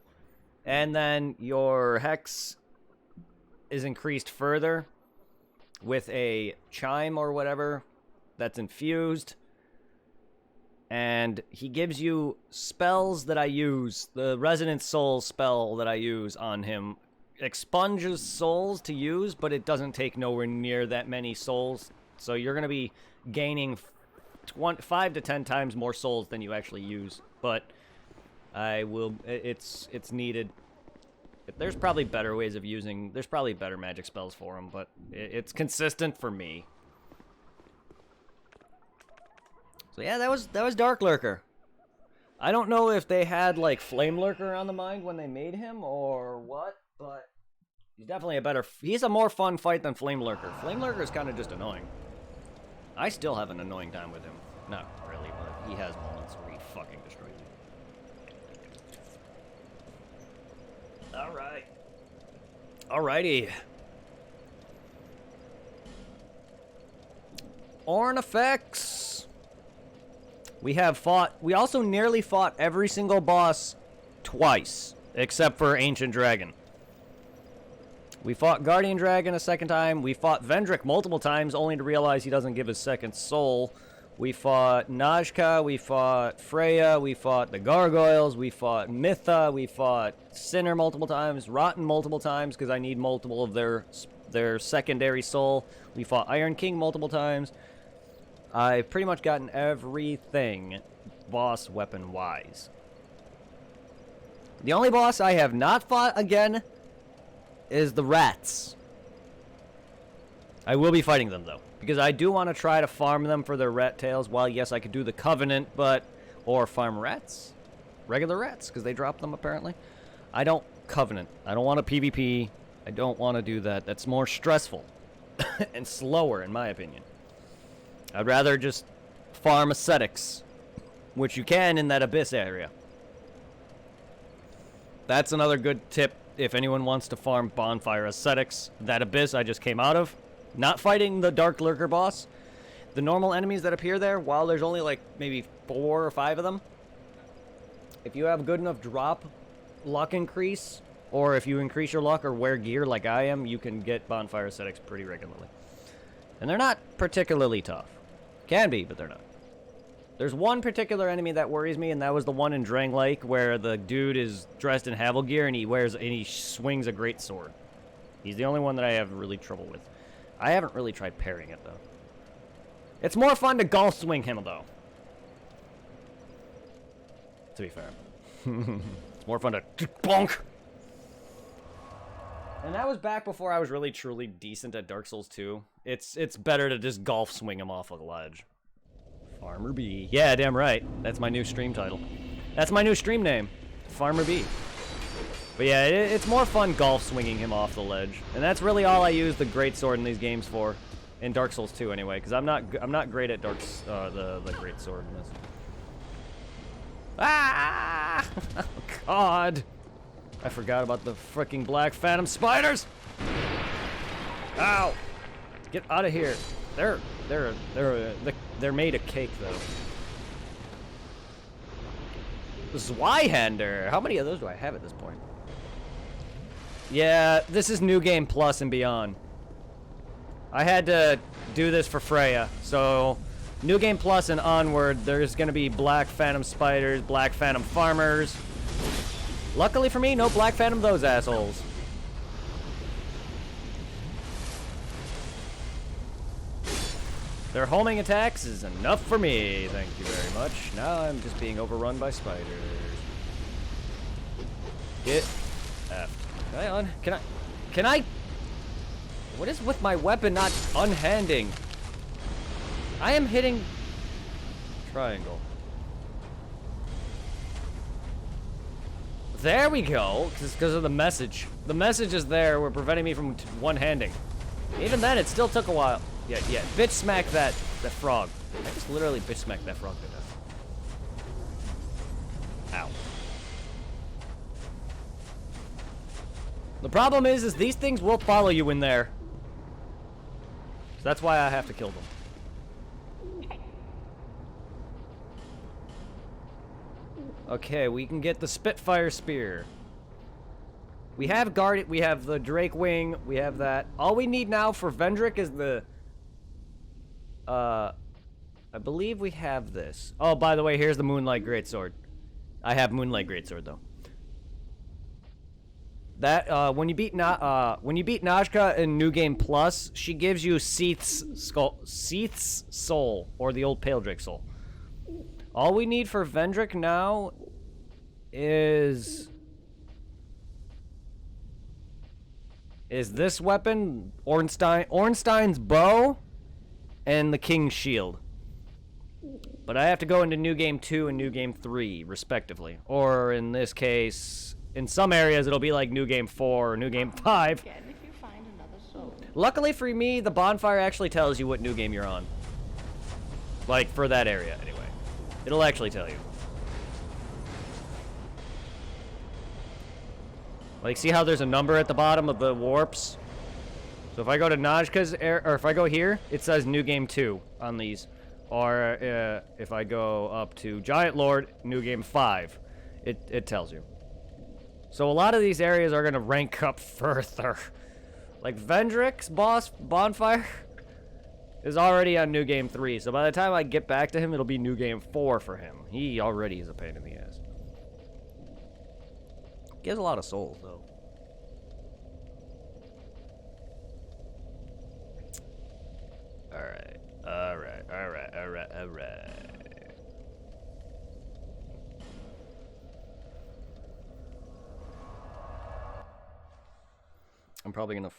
S1: and then your hex is increased further with a chime or whatever that's infused. And he gives you spells that I use. The Resonant Soul spell that I use on him expunges souls to use, but it doesn't take nowhere near that many souls. So you're going to be gaining 5 to 10 times more souls than you actually use. But it's needed. There's probably better ways of using, there's probably better magic spells for him, but it's consistent for me. So yeah, that was Dark Lurker. I don't know if they had like Flame Lurker on the mind when they made him or what, but he's a more fun fight than Flame Lurker. Flame Lurker is kind of just annoying. I still have an annoying time with him. Not really, but he has moments where he fucking destroys me. Alright. Alrighty. Ornn effects. We also nearly fought every single boss twice, except for Ancient Dragon. We fought Guardian Dragon a second time. We fought Vendrick multiple times, only to realize he doesn't give his second soul. We fought Najka, we fought Freya, we fought the Gargoyles, we fought Mytha, we fought Sinner multiple times, Rotten multiple times because I need multiple of their secondary soul. We fought Iron King multiple times. I've pretty much gotten everything boss weapon-wise. The only boss I have not fought again is the rats. I will be fighting them, though, because I do want to try to farm them for their rat tails. While, yes, I could do the Covenant, or farm rats. Regular rats, because they drop them, apparently. I don't Covenant. I don't want a PvP. I don't want to do that. That's more stressful and slower, in my opinion. I'd rather just farm ascetics, which you can in that Abyss area. That's another good tip if anyone wants to farm Bonfire Ascetics. That Abyss I just came out of. Not fighting the Dark Lurker boss. The normal enemies that appear there, while there's only like maybe 4 or 5 of them, if you have good enough drop luck increase, or if you increase your luck or wear gear like I am, you can get Bonfire Ascetics pretty regularly. And they're not particularly tough. Can be, but they're not. There's one particular enemy that worries me, and that was the one in Drang Lake where the dude is dressed in Havel gear and he swings a great sword. He's the only one that I have really trouble with. I haven't really tried parrying it, though. It's more fun to golf swing him, though. To be fair. It's more fun to bonk. And that was back before I was really, truly decent at Dark Souls 2. It's better to just golf swing him off a ledge. Farmer B. Yeah, damn right. That's my new stream title. That's my new stream name. Farmer B. But yeah, it's more fun golf swinging him off the ledge, and that's really all I use the greatsword in these games for, in Dark Souls 2 anyway, because I'm not great at the greatsword in this. Ah! Oh God! I forgot about the freaking black phantom spiders. Ow! Get out of here! They're made of cake though. Zweihander. How many of those do I have at this point? Yeah, this is New Game Plus and beyond. I had to do this for Freya, so New Game Plus and onward, there's gonna be Black Phantom Spiders, Black Phantom Farmers. Luckily for me, no Black Phantom those assholes. Their homing attacks is enough for me, thank you very much. Now I'm just being overrun by spiders. Get effed. Hang on, can I? What is with my weapon not unhanding? I am hitting triangle. There we go, because of the message. The message is there, we're preventing me from one-handing. Even then, it still took a while. Yeah, bitch smack that frog. I just literally bitch smacked that frog to death. Ow. The problem is these things will follow you in there. So that's why I have to kill them. Okay, we can get the Spitfire Spear. We have we have the Drake Wing, we have that. All we need now for Vendrick is the... I believe we have this. Oh, by the way, here's the Moonlight Greatsword. I have Moonlight Greatsword, though. That, when you beat Najka in New Game Plus, she gives you Seath's soul, or the old Pale Drake soul. All we need for Vendrick now is this weapon, Ornstein's bow, and the King's shield. But I have to go into New Game 2 and New Game 3, respectively. Or in this case, in some areas it'll be like New Game 4 or New Game 5. Luckily for me, the bonfire actually tells you what new game you're on. Like, for that area, anyway. It'll actually tell you. Like, see how there's a number at the bottom of the warps? So if I go to Najka's or if I go here, it says New Game 2 on these. Or if I go up to Giant Lord, New Game 5, it tells you. So a lot of these areas are gonna rank up further. Like Vendrick's boss bonfire is already on New Game 3, so by the time I get back to him, it'll be New Game 4 for him. He already is a pain in the ass. He has a lot of souls, though. Alright, alright, alright, alright, alright. I'm probably gonna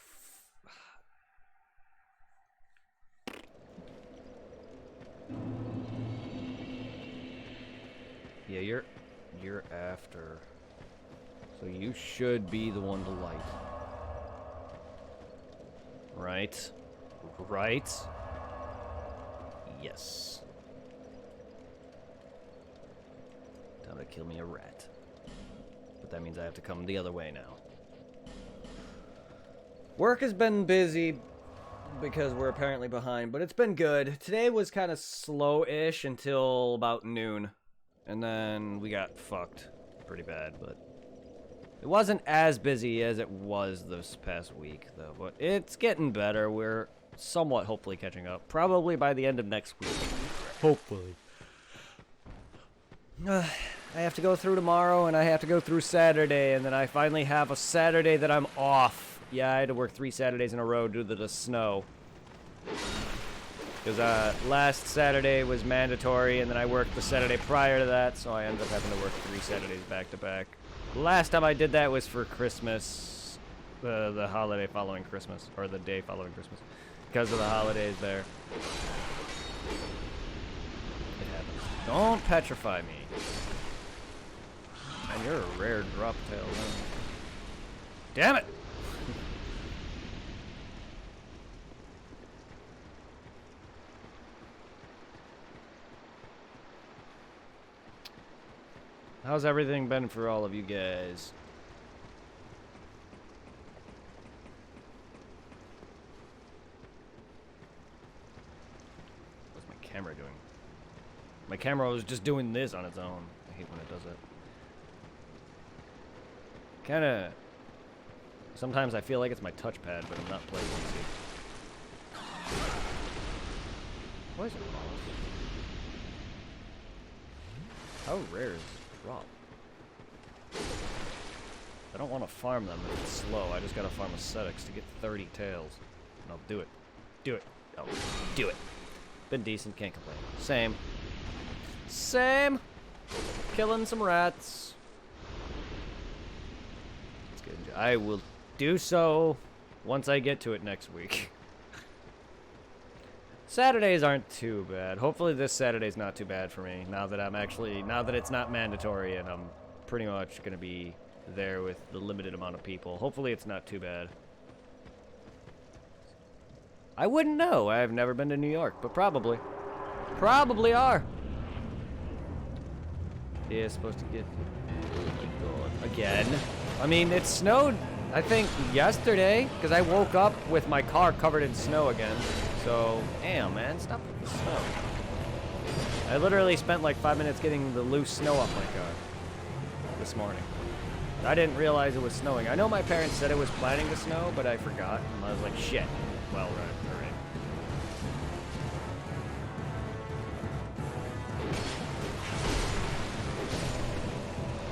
S1: yeah, you're after. So you should be the one to light. Right? Right? Yes. Time to kill me a rat. But that means I have to come the other way now. Work has been busy because we're apparently behind, but it's been good. Today was kind of slow-ish until about noon. And then we got fucked pretty bad, but it wasn't as busy as it was this past week, though. But it's getting better. We're somewhat hopefully catching up. Probably by the end of next week. Hopefully. I have to go through tomorrow, and I have to go through Saturday, and then I finally have a Saturday that I'm off. Yeah, I had to work 3 Saturdays in a row due to the snow. Because last Saturday was mandatory, and then I worked the Saturday prior to that, so I ended up having to work 3 Saturdays back to back. Last time I did that was for Christmas, the holiday following Christmas, or the day following Christmas, because of the holidays there. It happens. Don't petrify me. And you're a rare drop tail. Damn it! How's everything been for all of you guys? What's my camera doing? My camera was just doing this on its own. I hate when it does it. Kinda... Sometimes I feel like it's my touchpad, but I'm not playing it. Why is it wrong? How rare is drop? I don't want to farm them if it's slow. I just gotta farm ascetics to get 30 tails. And I'll do it. Do it. Oh, do it. Been decent, can't complain. Same. Same. Killing some rats. Let's get into I will do so once I get to it next week. Saturdays aren't too bad. Hopefully this Saturday's not too bad for me, now that it's not mandatory and I'm pretty much gonna be there with the limited amount of people. Hopefully it's not too bad. I wouldn't know. I've never been to New York, but probably. Probably are. Yeah, it's supposed to get... Oh my god. Again. I mean, it snowed, I think, yesterday, because I woke up with my car covered in snow again. So, damn, man, stop with the snow. I literally spent like 5 minutes getting the loose snow off my car this morning. I didn't realize it was snowing. I know my parents said it was planning to snow, but I forgot. And I was like, shit. Well, right, all right.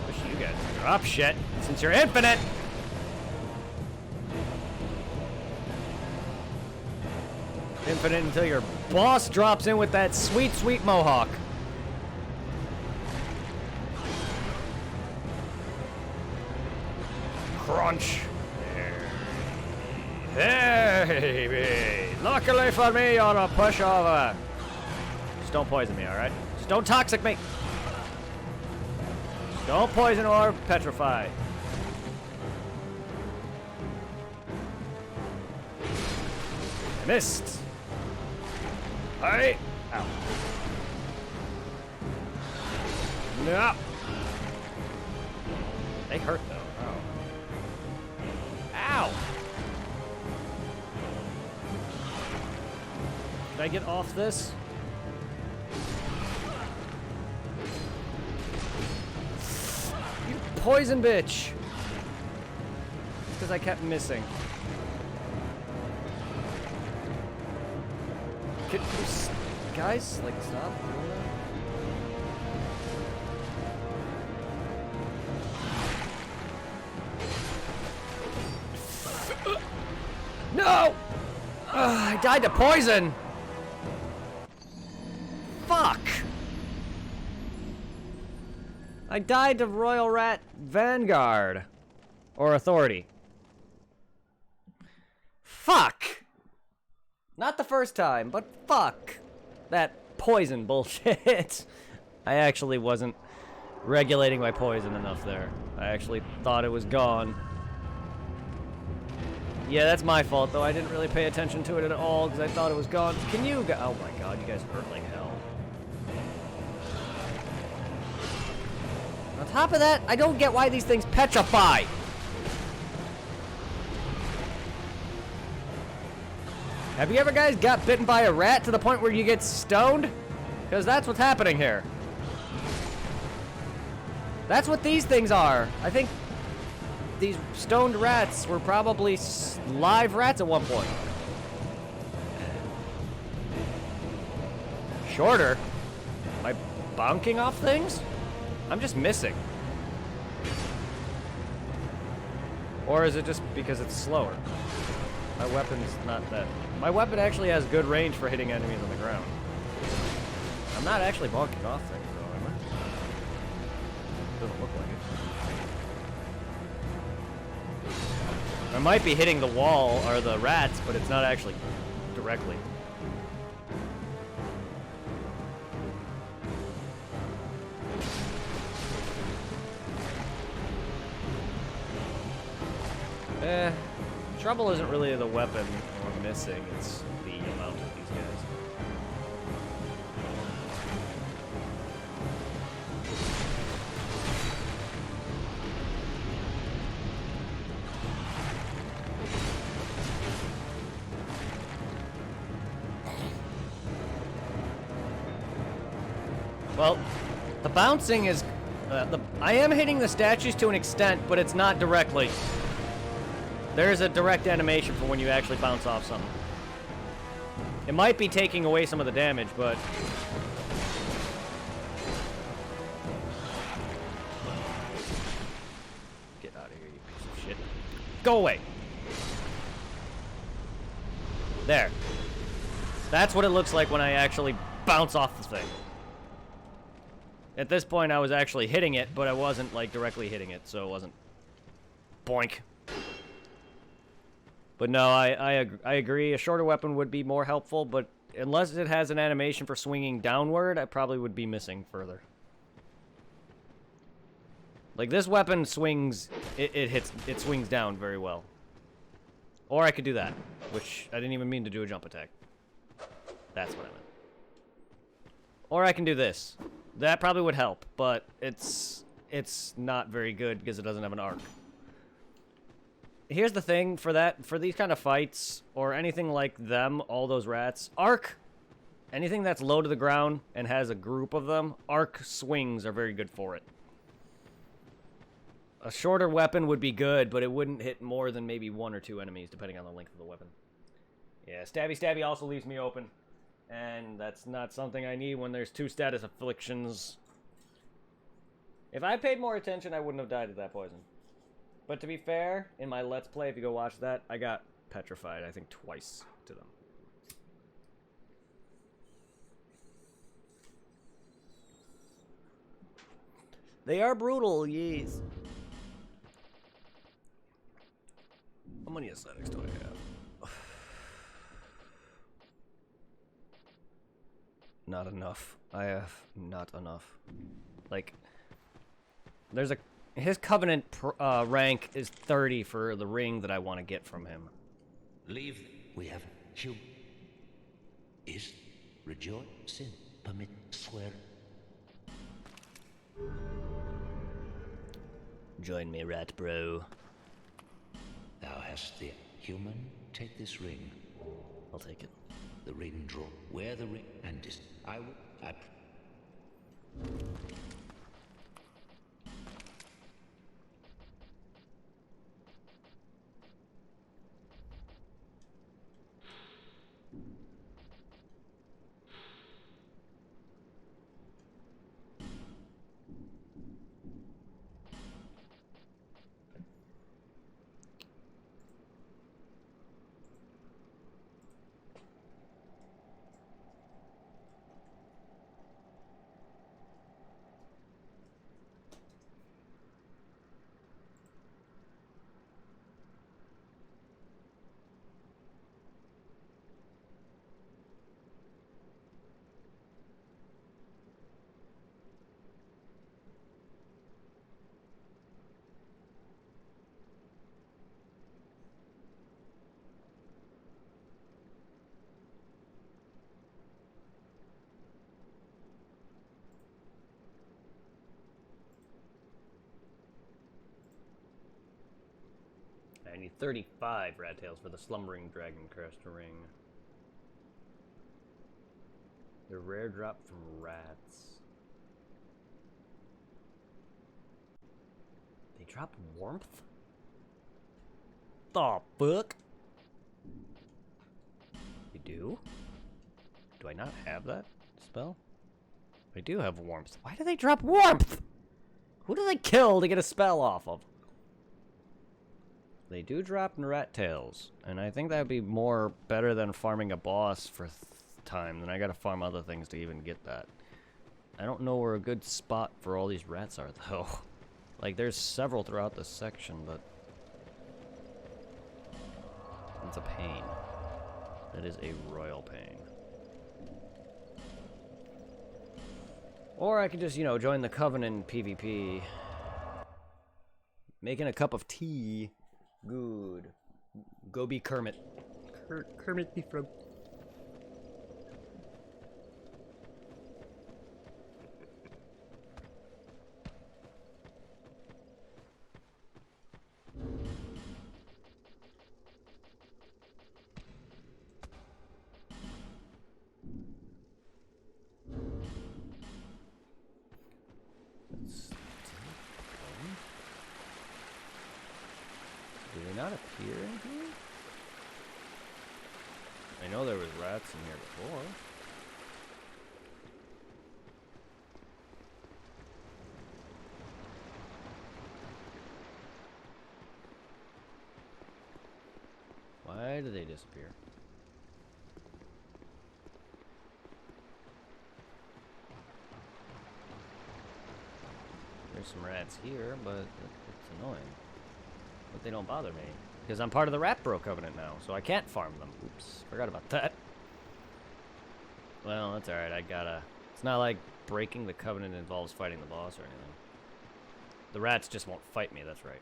S1: Wish you guys would drop shit, since you're infinite! Infinite until your boss drops in with that sweet, sweet mohawk. Crunch. There. Hey, luckily for me, you're a pushover. Just don't poison me, alright? Just don't toxic me. Just don't poison or petrify. I missed. Alright. Ow. No. They hurt though. Ow. Can I get off this? You poison bitch. Because I kept missing. Guys, like, stop doing that? No! I died to poison! Fuck! I died to Royal Rat Vanguard. Or Authority. Fuck! Not the first time, but fuck! That poison bullshit. I actually wasn't regulating my poison enough there. I actually thought it was gone. Yeah, that's my fault, though. I didn't really pay attention to it at all, because I thought it was gone. Can you go— oh my god, you guys hurt like hell. On top of that, I don't get why these things petrify. Have you ever guys got bitten by a rat to the point where you get stoned? Because that's what's happening here. That's what these things are. I think these stoned rats were probably live rats at one point. Shorter? Am I bonking off things? I'm just missing. Or is it just because it's slower? My weapon's not that... my weapon actually has good range for hitting enemies on the ground. I'm not actually bonking off things, though, am I? Doesn't look like it. I might be hitting the wall, or the rats, but it's not actually directly. Trouble isn't really the weapon we're missing, it's the amount of these guys. Well, the bouncing is... I am hitting the statues to an extent, but it's not directly. There's a direct animation for when you actually bounce off something. It might be taking away some of the damage, but... get out of here, you piece of shit. Go away! There. That's what it looks like when I actually bounce off the thing. At this point, I was actually hitting it, but I wasn't, like, directly hitting it, so it wasn't... boink. But no, I agree. A shorter weapon would be more helpful, but unless it has an animation for swinging downward, I probably would be missing further. Like, this weapon swings... it swings down very well. Or I could do that, which I didn't even mean to do a jump attack. That's what I meant. Or I can do this. That probably would help, but it's not very good because it doesn't have an arc. Here's the thing, for these kind of fights, or anything like them, all those rats, arc, anything that's low to the ground and has a group of them, arc swings are very good for it. A shorter weapon would be good, but it wouldn't hit more than maybe 1 or 2 enemies, depending on the length of the weapon. Yeah, Stabby Stabby also leaves me open, and that's not something I need when there's 2 status afflictions. If I paid more attention, I wouldn't have died of that poison. But to be fair, in my Let's Play, if you go watch that, I got petrified, I think, twice to them. They are brutal, yes. How many aesthetics do I have? Not enough. I have not enough. Like, there's a... his Covenant rank is 30 for the ring that I want to get from him.
S4: Leave. We have you. Is rejoice sin permit swear.
S1: Join me, rat bro.
S4: Thou hast the human. Take this ring.
S1: I'll take it.
S4: The ring draw. Wear the ring and dis. I will.
S1: I need 35 rat tails for the slumbering dragon crest ring. The rare drop from rats. They drop warmth? The fuck? You do? Do I not have that spell? I do have warmth. Why do they drop warmth? Who do they kill to get a spell off of? They do drop rat tails, and I think that would be more better than farming a boss for time. Then I gotta farm other things to even get that. I don't know where a good spot for all these rats are, though. Like, there's several throughout this section, but it's a pain. That is a royal pain. Or I could just, you know, join the Covenant PvP. Making a cup of tea. Good. Go be Kermit. Kermit the Frog. Do they not appear in here? I know there was rats in here before. Why do they disappear? There's some rats here, but it's annoying. But they don't bother me, because I'm part of the Rat Bro Covenant now, so I can't farm them. Oops, forgot about that. Well, that's alright, I gotta... It's not like breaking the Covenant involves fighting the boss or anything. The rats just won't fight me, that's right.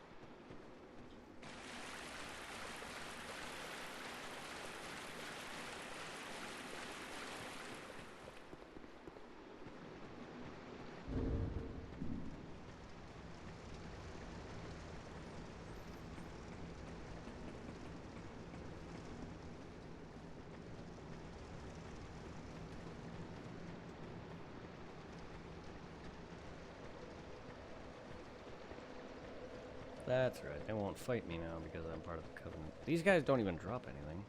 S1: That's right, they won't fight me now because I'm part of the Covenant. These guys don't even drop anything.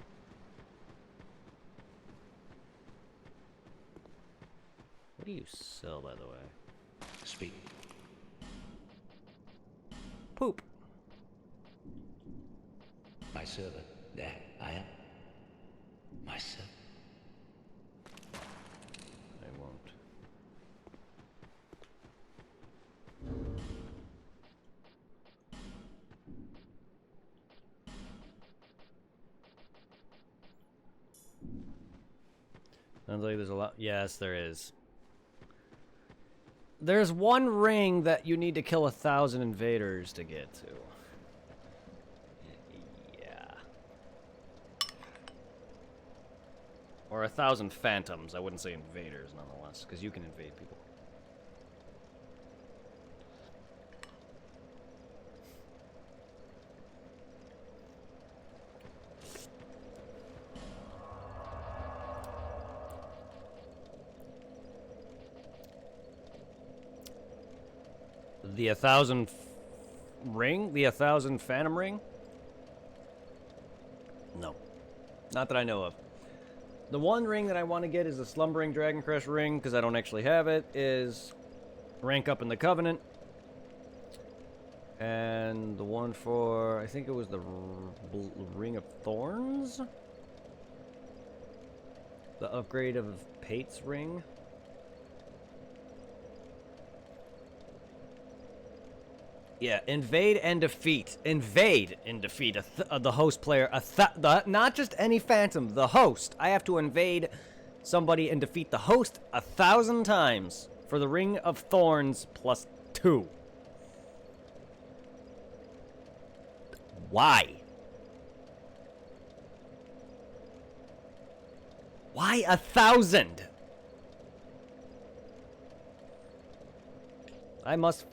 S1: What do you sell, by the way?
S4: Speak.
S1: Poop.
S4: My servant. There, I am. My servant.
S1: I won't. Sounds like there's a lot. Yes, there is. There's one ring that you need to kill 1,000 invaders to get to. Yeah. Or 1,000 phantoms. I wouldn't say invaders, nonetheless, because you can invade people. The 1,000 ring? The 1,000 phantom ring? No. Not that I know of. The one ring that I want to get is the Slumbering Dragon Crest ring, because I don't actually have it, is rank up in the Covenant. And the one for, I think it was the Ring of Thorns? The upgrade of Pate's ring? Yeah, invade and defeat. Invade and defeat the host player. Not just any phantom, the host. I have to invade somebody and defeat the host 1,000 times for the Ring of Thorns +2. Why? Why 1,000? I must...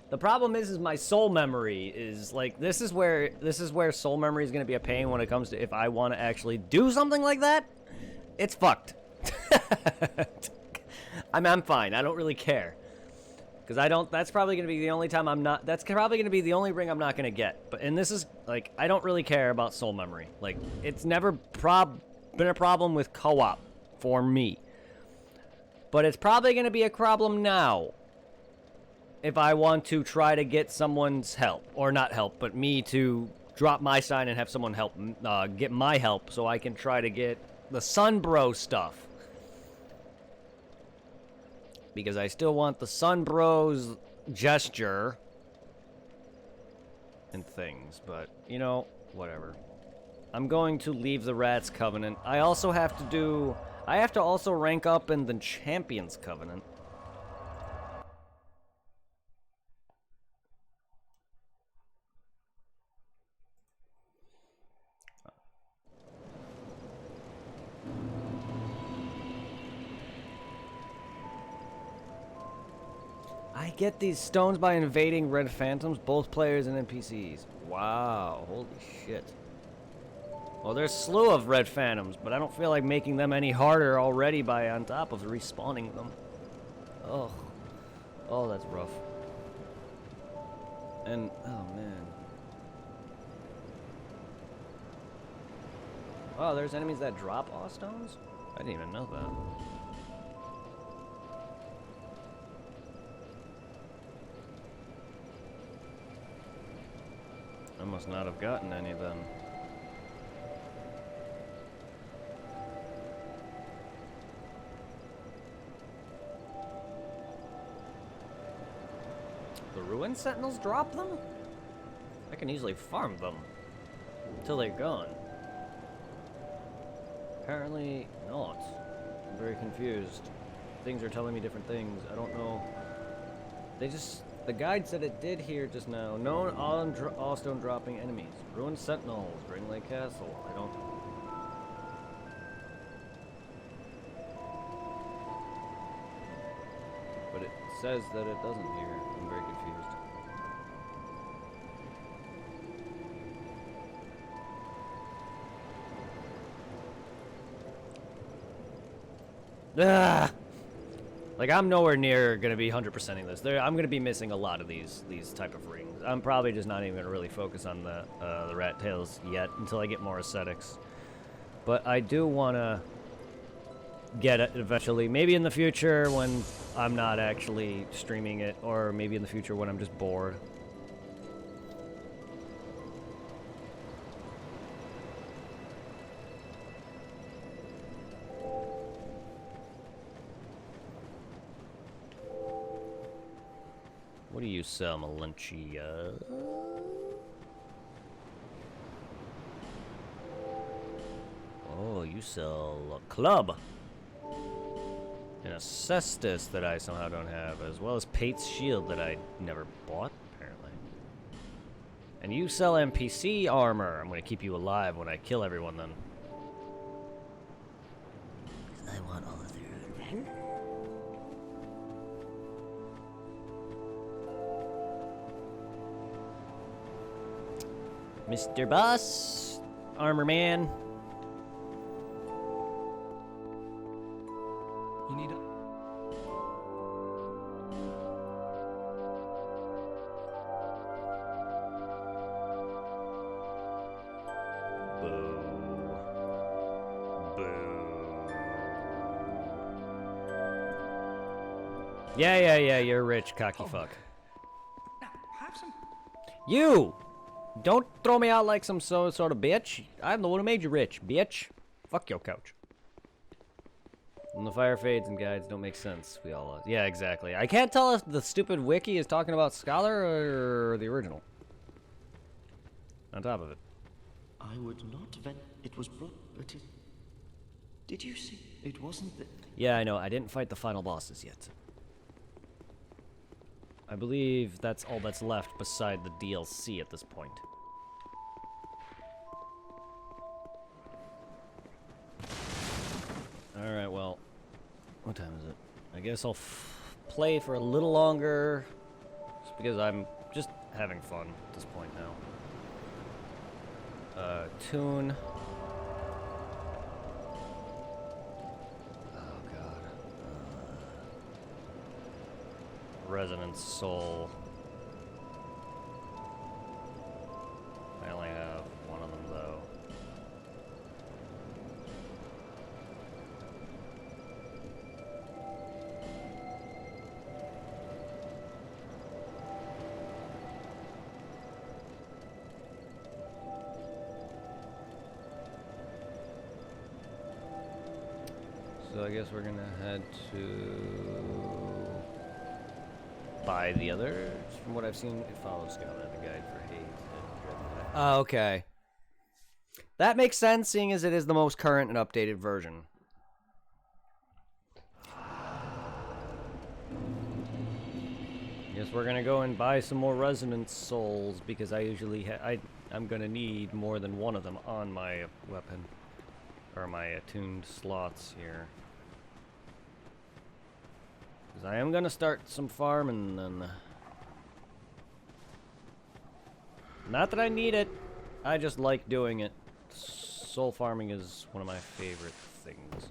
S1: The problem is my soul memory is like this is where soul memory is gonna be a pain when it comes to if I want to actually do something like that. It's fucked. I'm fine. I don't really care. Because I don't, that's probably going to be the only time I'm not, that's probably going to be the only ring I'm not going to get. But, and this is, like, I don't really care about soul memory. Like, it's never been a problem with co-op for me. But it's probably going to be a problem now. If I want to try to get someone's help. Or not help, but me to drop my sign and have someone help, get my help so I can try to get the Sunbro stuff. Because I still want the Sunbros gesture and things, but, you know, whatever. I'm going to leave the Rats Covenant. I also have to I have to also rank up in the Champions Covenant. I get these stones by invading Red Phantoms, both players and NPCs. Wow, holy shit. Well, there's a slew of Red Phantoms, but I don't feel like making them any harder already by on top of respawning them. Oh. Oh, that's rough. And, oh man. Oh, there's enemies that drop awe stones? I didn't even know that. I must not have gotten any then. The Ruin Sentinels drop them? I can easily farm them until they're gone. Apparently not. I'm very confused. Things are telling me different things. I don't know. The guide said it did here just now. Known all stone dropping enemies. Ruined Sentinels, Ringley Castle. I don't. But it says that it doesn't here. I'm very confused. Ah! Like, I'm nowhere near going to be 100%ing this. I'm going to be missing a lot of these type of rings. I'm probably just not even going to really focus on the rat tails yet until I get more aesthetics. But I do want to get it eventually. Maybe in the future when I'm not actually streaming it, or maybe in the future when I'm just bored. What do you sell, Malentia? Oh, you sell a club. And a cestus that I somehow don't have, as well as Pate's shield that I never bought, apparently. And you sell NPC armor. I'm gonna keep you alive when I kill everyone then. I want all of their own. Mr. Boss, Armor Man.
S2: You need a...
S1: Boo. Boo. Yeah, you're rich, cocky fuck.
S3: Now, have some.
S1: You! Don't throw me out like some sort of bitch. I'm the one who made you rich, bitch. Fuck your couch. And the fire fades and guides don't make sense. We all yeah, exactly. I can't tell if the stupid wiki is talking about Scholar or the original. On top of it.
S4: I would not vent. It was brought, but it... Did you see? It wasn't that...
S1: Yeah, I know. I didn't fight the final bosses yet. I believe that's all that's left beside the DLC at this point. Alright, well, what time is it? I guess I'll play for a little longer. because I'm just having fun at this point now. Tune. Oh god. Resonance Soul. I only have one of them though. So I guess we're gonna head to buy the others. From what I've seen, it follows Scout and the Guide for Hate and Dread. Oh, okay. That makes sense, seeing as it is the most current and updated version. Guess we're gonna go and buy some more Resonance Souls because I usually I'm gonna need more than one of them on my weapon or my attuned slots here. Because I am gonna start some farming then. Not that I need it, I just like doing it. Soul farming is one of my favorite things.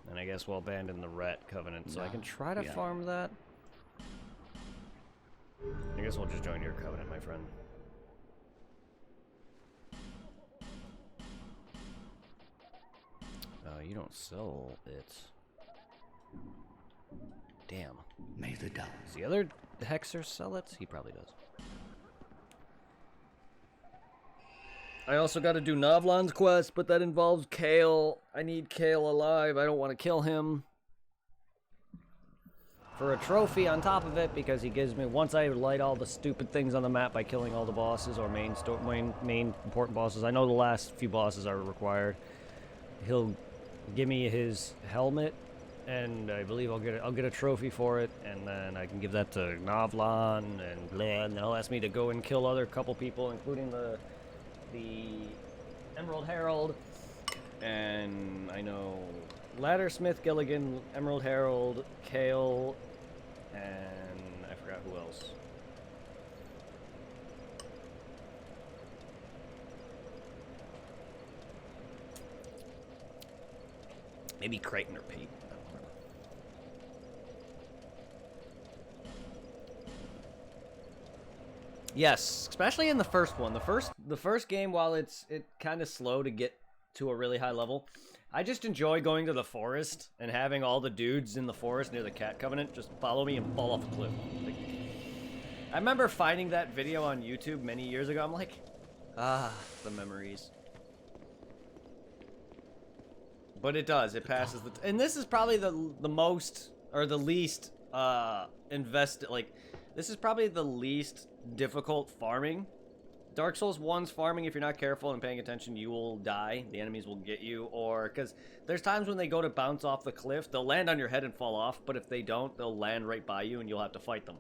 S1: And I guess we'll abandon the Rat Covenant, so I can try to farm that. I guess we'll just join your covenant, my friend. You don't sell it. Damn.
S3: May the dark.
S1: Does the other Hexer sell it? He probably does. I also got to do Novlan's quest, but that involves Kale. I need Kale alive. I don't want to kill him. For a trophy on top of it, because he gives me, once I light all the stupid things on the map by killing all the bosses or main important bosses. I know the last few bosses are required. He'll give me his helmet, and I believe I'll get a trophy for it, and then I can give that to Novlan and blah, and they'll ask me to go and kill other couple people, including the Emerald Herald, and I know Laddersmith, Gilligan, Emerald Herald, Kale, and I forgot who else. Maybe Creighton or Pete. I don't remember. Yes, especially in the first one. The first game, while it kind of slow to get to a really high level, I just enjoy going to the forest and having all the dudes in the forest near the Cat Covenant just follow me and fall off a cliff. Like, I remember finding that video on YouTube many years ago. I'm like, the memories. But it does. It passes the. And this is probably the most or the least invested. Like, this is probably the least difficult farming. Dark Souls 1's farming, if you're not careful and paying attention, you will die. The enemies will get you, or because there's times when they go to bounce off the cliff, they'll land on your head and fall off, but if they don't, they'll land right by you and you'll have to fight them.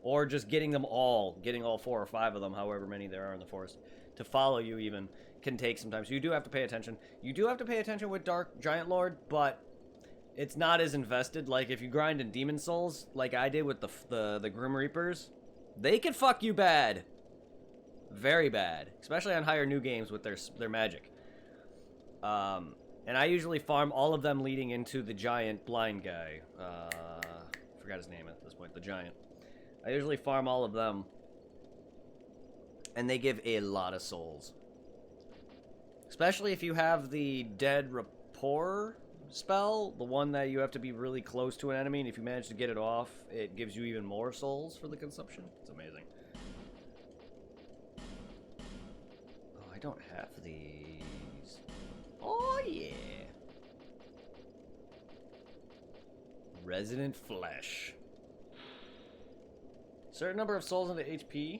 S1: Or just getting all 4 or 5 of them, however many there are in the forest, to follow you even, can take some time. So you do have to pay attention. You do have to pay attention with Dark Giant Lord, but it's not as invested. Like, if you grind in Demon Souls, like I did with the Grim Reapers, they can fuck you bad. Very bad, especially on higher new games with their magic. And I usually farm all of them leading into the giant blind guy. Forgot his name at this point. The giant. I usually farm all of them, and they give a lot of souls. Especially if you have the Dead Rapport spell, the one that you have to be really close to an enemy, and if you manage to get it off, it gives you even more souls for the consumption. It's amazing. I don't have these. Oh yeah. Resonant Flesh. Certain number of souls into HP.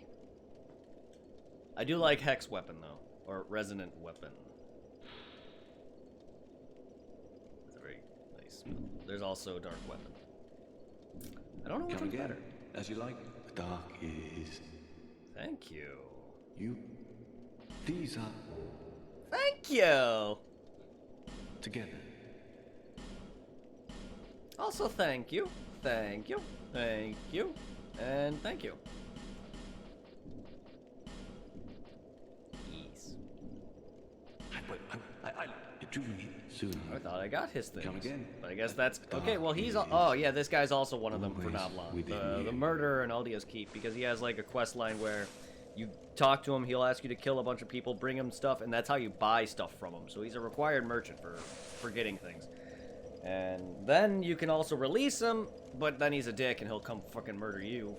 S1: I do like Hex Weapon though, or Resonant Weapon. It's very nice. There's also Dark Weapon. I don't know which one's better.
S5: As you like. The dark is.
S1: Thank you.
S5: These are
S1: Thank you.
S5: together.
S1: Also, thank you. Thank you. Thank you. And thank you. Yes.
S5: I do need soon.
S1: I thought I got his things.
S5: Come again.
S1: But I guess that's...
S5: Dark
S1: Okay, well, he's...
S5: is
S1: Oh, yeah, this guy's also one of them for
S5: always
S1: not long.
S5: within
S1: The
S5: you.
S1: murderer in Aldia's Keep, because he has, like, a quest line where you talk to him, he'll ask you to kill a bunch of people, bring him stuff, and that's how you buy stuff from him. So he's a required merchant for getting things. And then you can also release him, but then he's a dick and he'll come fucking murder you.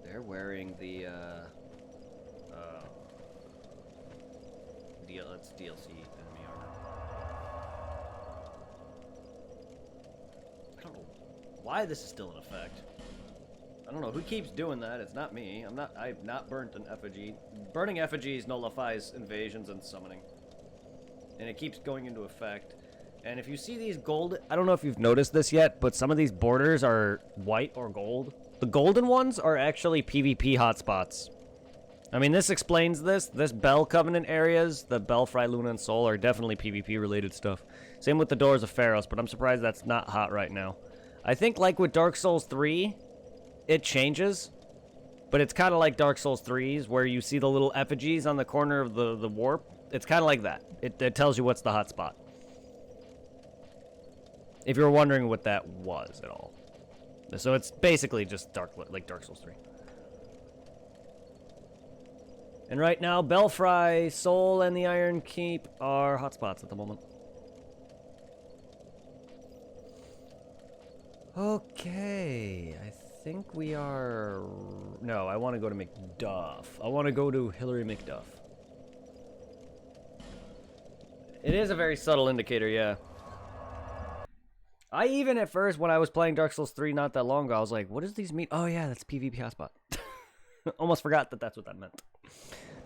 S1: They're wearing the, it's DLC enemy armor. I don't know why this is still in effect. I don't know who keeps doing that. It's not me. I've not burnt an effigy. Burning effigies nullifies invasions and summoning. And it keeps going into effect. And if you see these gold... I don't know if you've noticed this yet, but some of these borders are white or gold. The golden ones are actually PvP hotspots. I mean, this explains this. This Bell Covenant areas, the Belfry, Luna, and Sol, are definitely PvP-related stuff. Same with the Doors of Pharos, but I'm surprised that's not hot right now. I think, like with Dark Souls 3, it changes. But it's kind of like Dark Souls 3's, where you see the little effigies on the corner of the warp. It's kind of like that. It tells you what's the hot spot. If you're wondering what that was at all. So it's basically just like Dark Souls 3. And right now, Belfry, Sol, and the Iron Keep are hotspots at the moment. Okay, I think we are... No, I want to go to McDuff. I want to go to Hillary McDuff. It is a very subtle indicator, yeah. I even at first, when I was playing Dark Souls 3 not that long ago, I was like, what does these mean? Oh yeah, that's PvP hotspot. Almost forgot that that's what that meant.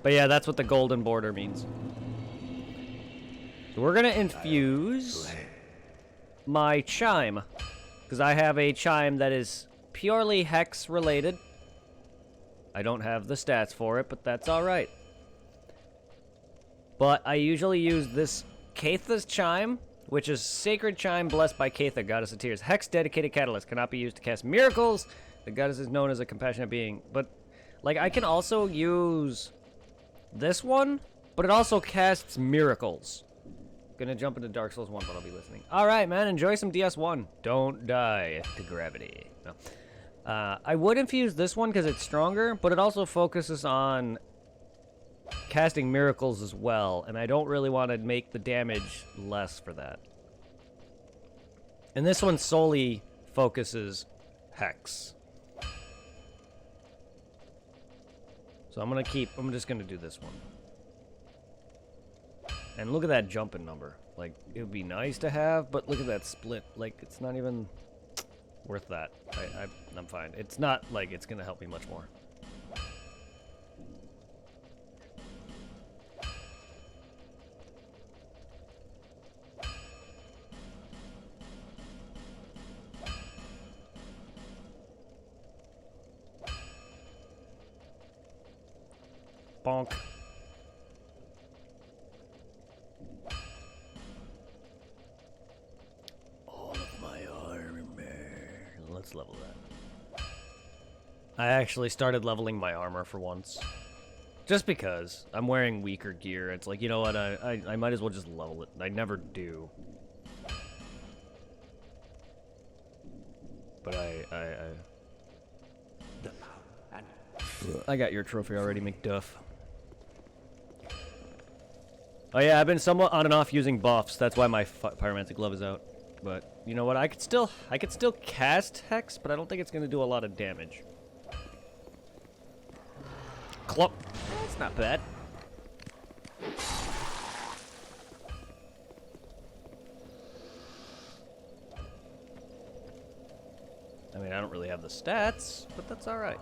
S1: But yeah, that's what the golden border means. So we're gonna infuse my chime. Because I have a chime that is purely hex related. I don't have the stats for it, but that's alright. But I usually use this Kaitha's chime, which is Sacred Chime blessed by Kaitha, Goddess of Tears. Hex dedicated catalyst cannot be used to cast miracles. The goddess is known as a compassionate being. But, like, I can also use this one, but it also casts miracles. Gonna jump into Dark Souls 1, but I'll be listening. Alright, man, enjoy some DS1. Don't die to gravity. No. I would infuse this one because it's stronger, but it also focuses on casting miracles as well, and I don't really want to make the damage less for that. And this one solely focuses hex. So I'm just gonna do this one. And look at that jumping number. Like, it would be nice to have, but look at that split. Like, it's not even worth that. I'm fine. It's not like it's gonna help me much more. Bonk. All of my armor. Let's level that. I actually started leveling my armor for once. Just because. I'm wearing weaker gear. It's like, you know what, I might as well just level it. I never do. But I got your trophy already, McDuff. Oh yeah, I've been somewhat on and off using buffs. That's why my pyromancy glove is out. But you know what? I could still cast hex, but I don't think it's gonna do a lot of damage. Clop. That's not bad. I mean, I don't really have the stats, but that's all right.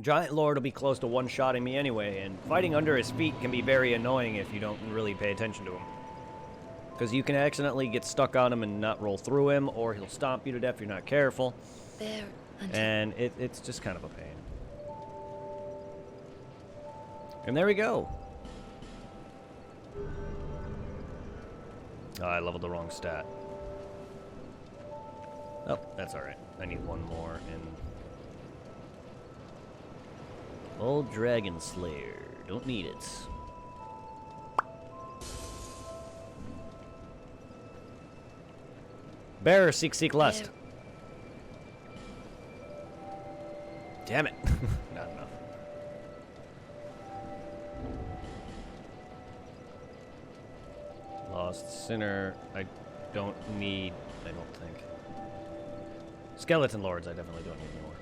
S1: Giant Lord will be close to one-shotting me anyway, and fighting under his feet can be very annoying if you don't really pay attention to him. Because you can accidentally get stuck on him and not roll through him, or he'll stomp you to death if you're not careful.
S6: There until
S1: And it's just kind of a pain. And there we go. Oh, I leveled the wrong stat. Oh, that's alright. I need one more in... Old Dragon Slayer. Don't need it. Bearer, seek, seek, lust.
S6: there.
S1: Damn it. Not enough. Lost Sinner. I don't need, I don't think. Skeleton Lords, I definitely don't need more.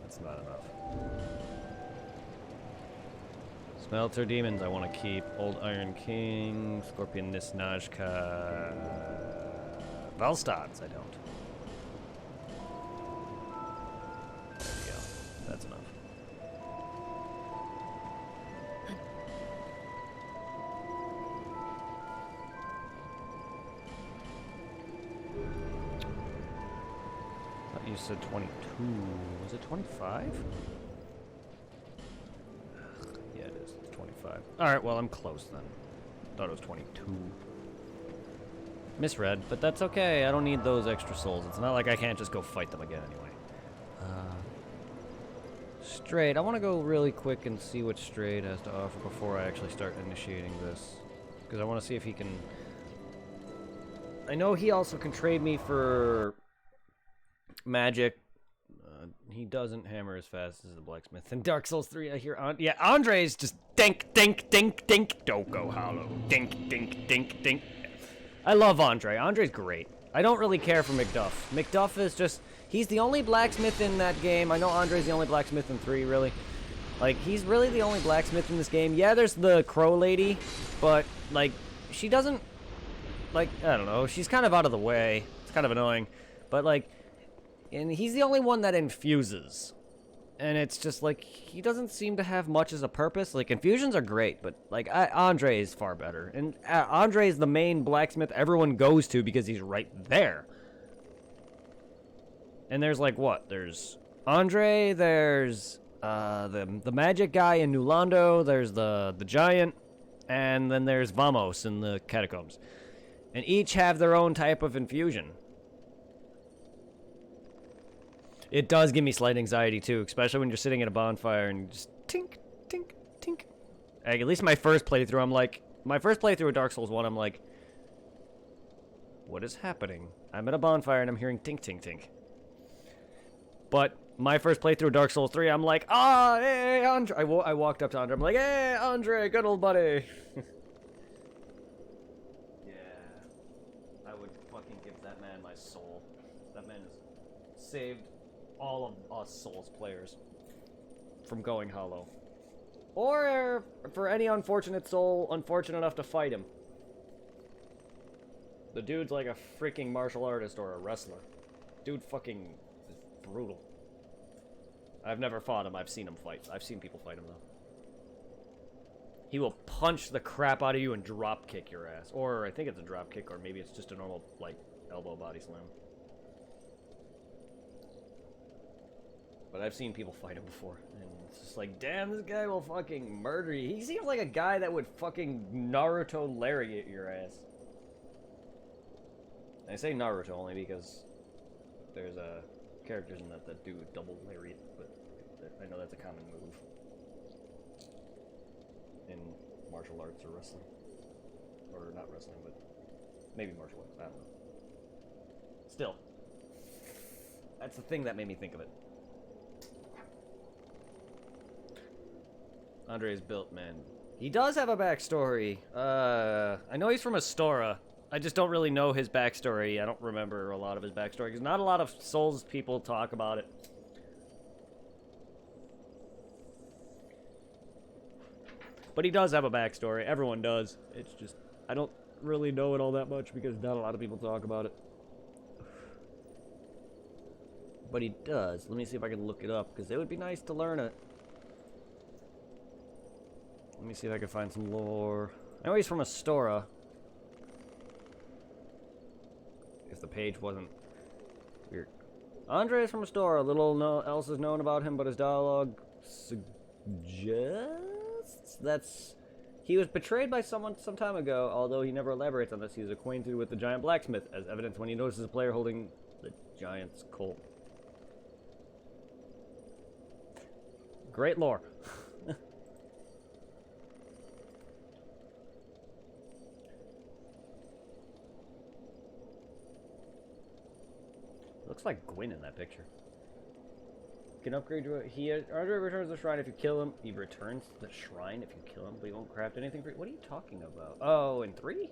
S1: That's not enough. Smelter Demons, I want to keep. Old Iron King, Scorpion Nisnajka. Valstads, I don't. There we go. That's enough. Thought you said 22. Was it 25? Yeah, it is. It's 25. Alright, well, I'm close then. Thought it was 22. Misread, but that's okay. I don't need those extra souls. It's not like I can't just go fight them again anyway. Straight. I want to go really quick and see what Straight has to offer before I actually start initiating this. Because I want to see if he can... I know he also can trade me for... magic. He doesn't hammer as fast as the blacksmith. In Dark Souls 3, I hear... yeah, Andre's just dink, dink, dink, dink. Don't go hollow. Dink, dink, dink, dink. I love Andre. Andre's great. I don't really care for McDuff. McDuff is just... He's the only blacksmith in that game. I know Andre's the only blacksmith in 3, really. Like, he's really the only blacksmith in this game. Yeah, there's the crow lady, but, like, she doesn't... Like, I don't know. She's kind of out of the way. It's kind of annoying. But, like... And he's the only one that infuses. And it's just, like, he doesn't seem to have much as a purpose. Like, infusions are great, but, like, Andre is far better. And Andre is the main blacksmith everyone goes to because he's right there. And there's, like, what? There's Andre, there's the magic guy in New Londo, there's the giant, and then there's Vamos in the catacombs. And each have their own type of infusion. It does give me slight anxiety, too, especially when you're sitting at a bonfire and just tink, tink, tink. Like, at least my first playthrough, I'm like... My first playthrough of Dark Souls 1, I'm like... What is happening? I'm at a bonfire and I'm hearing tink, tink, tink. But my first playthrough of Dark Souls 3, I'm like, ah, hey, Andre. I walked up to Andre. I'm like, hey, Andre, good old buddy. Yeah. I would fucking give that man my soul. That man has saved all of us Souls players from going hollow. Or for any unfortunate soul unfortunate enough to fight him. The dude's like a freaking martial artist or a wrestler. Dude fucking is brutal. I've never fought him. I've seen him fight. I've seen people fight him, though. He will punch the crap out of you and drop kick your ass. Or I think it's a drop kick, or maybe it's just a normal, like, elbow body slam. But I've seen people fight him before, and it's just like, damn, this guy will fucking murder you. He seems like a guy that would fucking Naruto lariat your ass. I say Naruto only because there's characters in that do double lariat, but I know that's a common move in martial arts or wrestling. Or not wrestling, but maybe martial arts, I don't know. Still, that's the thing that made me think of it. Andre's built, man. He does have a backstory. I know he's from Astora. I just don't really know his backstory. I don't remember a lot of his backstory, because not a lot of Souls people talk about it. But he does have a backstory. Everyone does. It's just, I don't really know it all that much, because not a lot of people talk about it. But he does. Let me see if I can look it up, because it would be nice to learn it. Let me see if I can find some lore. I know he's from Astora. If the page wasn't weird. Andre is from Astora. Little else is known about him, but his dialogue suggests that's... He was betrayed by someone some time ago, although he never elaborates on this. He is acquainted with the giant blacksmith, as evidenced when he notices a player holding the giant's colt. Great lore. Looks like Gwyn in that picture. You can upgrade to Andre returns the shrine if you kill him. He returns the shrine if you kill him, but he won't craft anything for you. What are you talking about? Oh, in 3?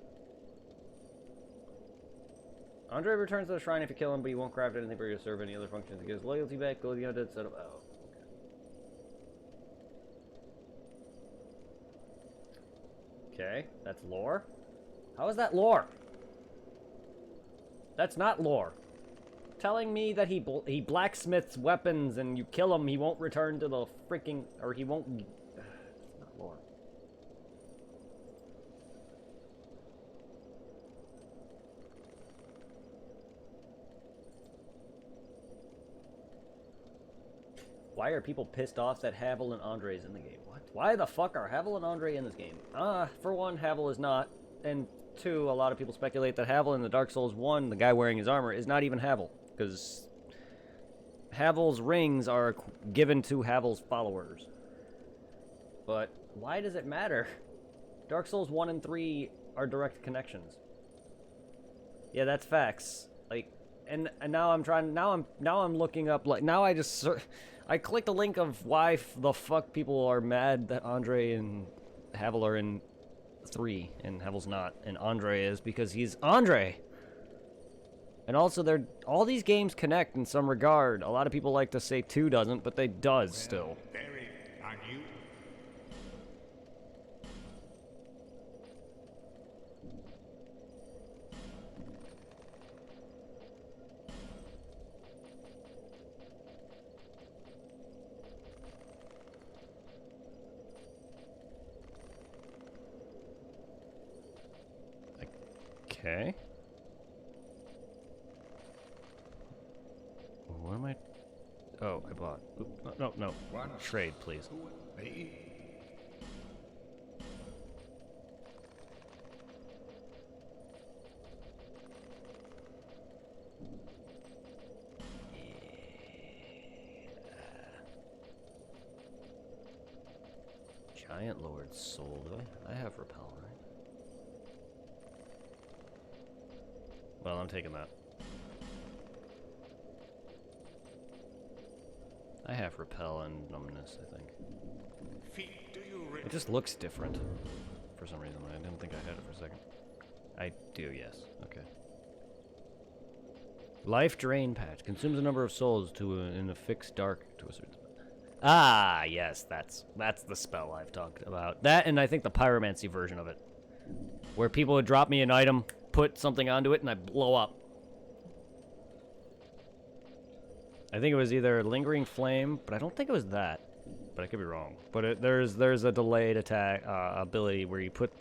S1: Andre returns to the shrine if you kill him, but he won't craft anything for you to serve any other functions. He gives loyalty back, go to the undead setup. Oh. Okay, that's lore. How is that lore? That's not lore. Telling me that he blacksmiths weapons and you kill him, he won't return to the freaking... Or he won't... It's not lore. Why are people pissed off that Havel and Andre is in the game? What? Why the fuck are Havel and Andre in this game? For one, Havel is not. And two, a lot of people speculate that Havel in the Dark Souls 1, the guy wearing his armor, is not even Havel. Because Havel's rings are given to Havel's followers. But why does it matter? Dark Souls 1 and 3 are direct connections. Yeah, that's facts. Like, and now I'm trying. Now I'm looking up. Like, now I clicked a link of why the fuck people are mad that Andre and Havel are in 3 and Havel's not, and Andre is because he's Andre. And also, all these games connect in some regard. A lot of people like to say 2 doesn't, but they does still.
S5: Very, aren't you?
S1: Okay. What am I? Oh, I bought. Oop, no. Trade, please. Giant Lord Soul, do I have Repel, right? Well, I'm taking that. I have Repel and Numbness, I think. It just looks different for some reason. I didn't think I had it for a second. I do, yes. Okay. Life Drain Patch. Consumes a number of souls in a fixed dark to a certain... Ah, yes, that's the spell I've talked about. That, and I think the Pyromancy version of it. Where people would drop me an item, put something onto it, and I blow up. I think it was either Lingering Flame, but I don't think it was that. But I could be wrong. But there's a delayed attack ability where you put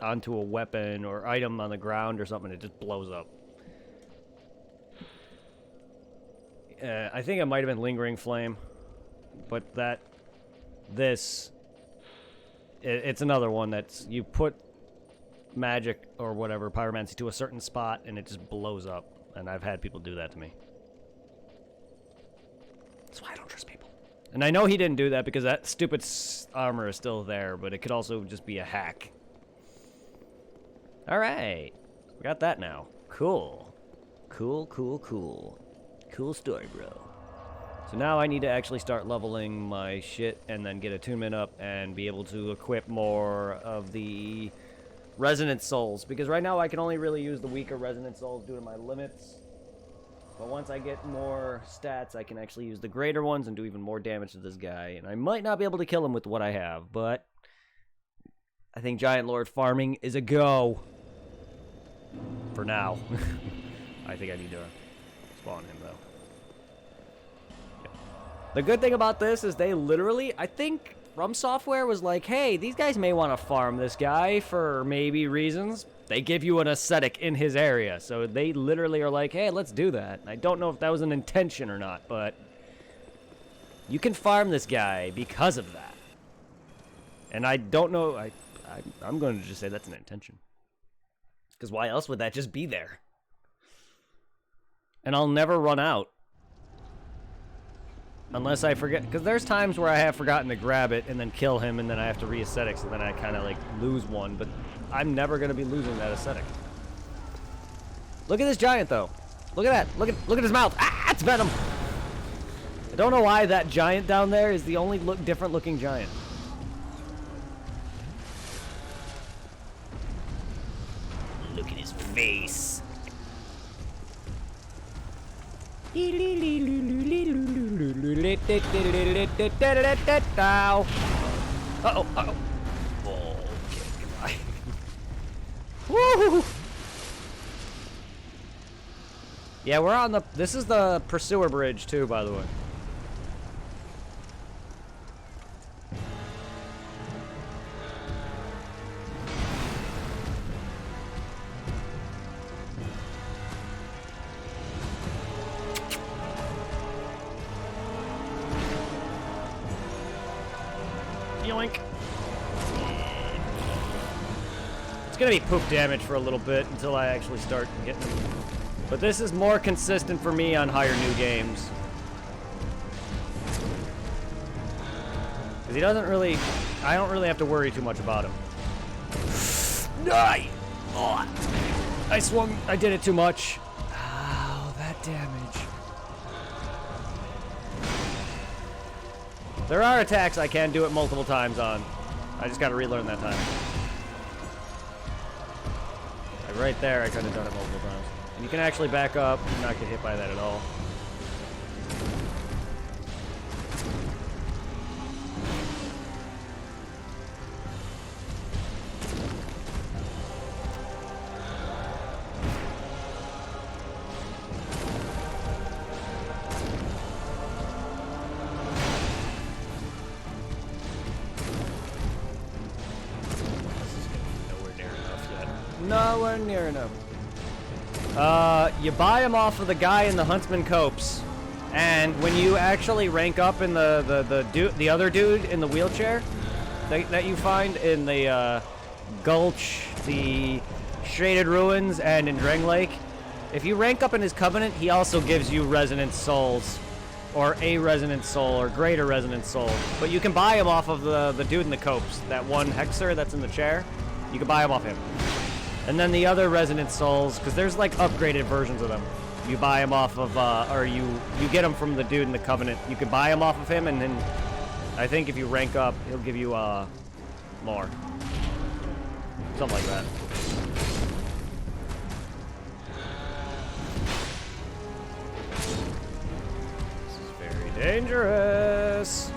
S1: onto a weapon or item on the ground or something, it just blows up. I think it might have been Lingering Flame. But it's another one that's, you put magic or whatever, pyromancy, to a certain spot and it just blows up. And I've had people do that to me. That's why I don't trust people. And I know he didn't do that because that stupid armor is still there, but it could also just be a hack. Alright. We got that now. Cool. Cool story, bro. So now I need to actually start leveling my shit and then get attunement up and be able to equip more of the Resonant Souls. Because right now I can only really use the weaker Resonant Souls due to my limits. But once I get more stats, I can actually use the greater ones and do even more damage to this guy. And I might not be able to kill him with what I have, but I think Giant Lord farming is a go. For now. I think I need to spawn him, though. The good thing about this is they literally, I think From Software was like, hey, these guys may want to farm this guy for maybe reasons. They give you an ascetic in his area. So they literally are like, hey, let's do that. I don't know if that was an intention or not, but you can farm this guy because of that. And I don't know, I'm going to just say that's an intention. Because why else would that just be there? And I'll never run out. Unless I forget, because there's times where I have forgotten to grab it and then kill him and then I have to re-ascetic, so then I kind of like lose one, but I'm never going to be losing that ascetic. Look at this giant though. Look at that. Look at his mouth. Ah, it's Venom. I don't know why that giant down there is the only different looking giant. Look at his face. Uh-oh, uh-oh. Okay, goodbye. Woo! Yeah, we're on the... This is the Pursuer Bridge, too, by the way. Yoink. It's gonna be poop damage for a little bit until I actually start getting them. But this is more consistent for me on higher new games. Because he doesn't really... I don't really have to worry too much about him. Die! Oh, I swung... I did it too much. Oh, that damage. There are attacks I can do it multiple times on. I just gotta relearn that time. Like right there, I could have done it multiple times. And you can actually back up and not get hit by that at all. Nowhere near enough. You buy them off of the guy in the Huntsman Copse, and when you actually rank up in the other dude in the wheelchair that you find in the Gulch, the Shaded Ruins, and in Drang Lake, if you rank up in his Covenant, he also gives you Resonant Souls, or a Resonant Soul, or greater Resonant Soul. But you can buy him off of the dude in the Copse, that one Hexer that's in the chair. You can buy him off him. And then the other Resonant Souls, because there's like upgraded versions of them. You buy them off of, or you get them from the dude in the Covenant. You can buy them off of him, and then I think if you rank up, he'll give you more. Something like that. This is very dangerous.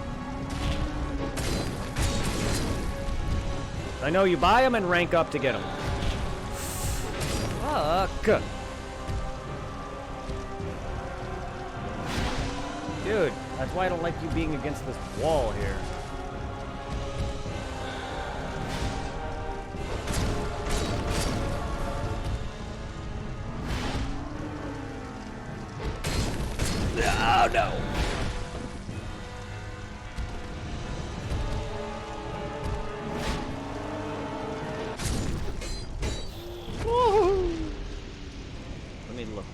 S1: I know you buy them and rank up to get them. Fuck. Dude, that's why I don't like you being against this wall here. Oh no! Let me look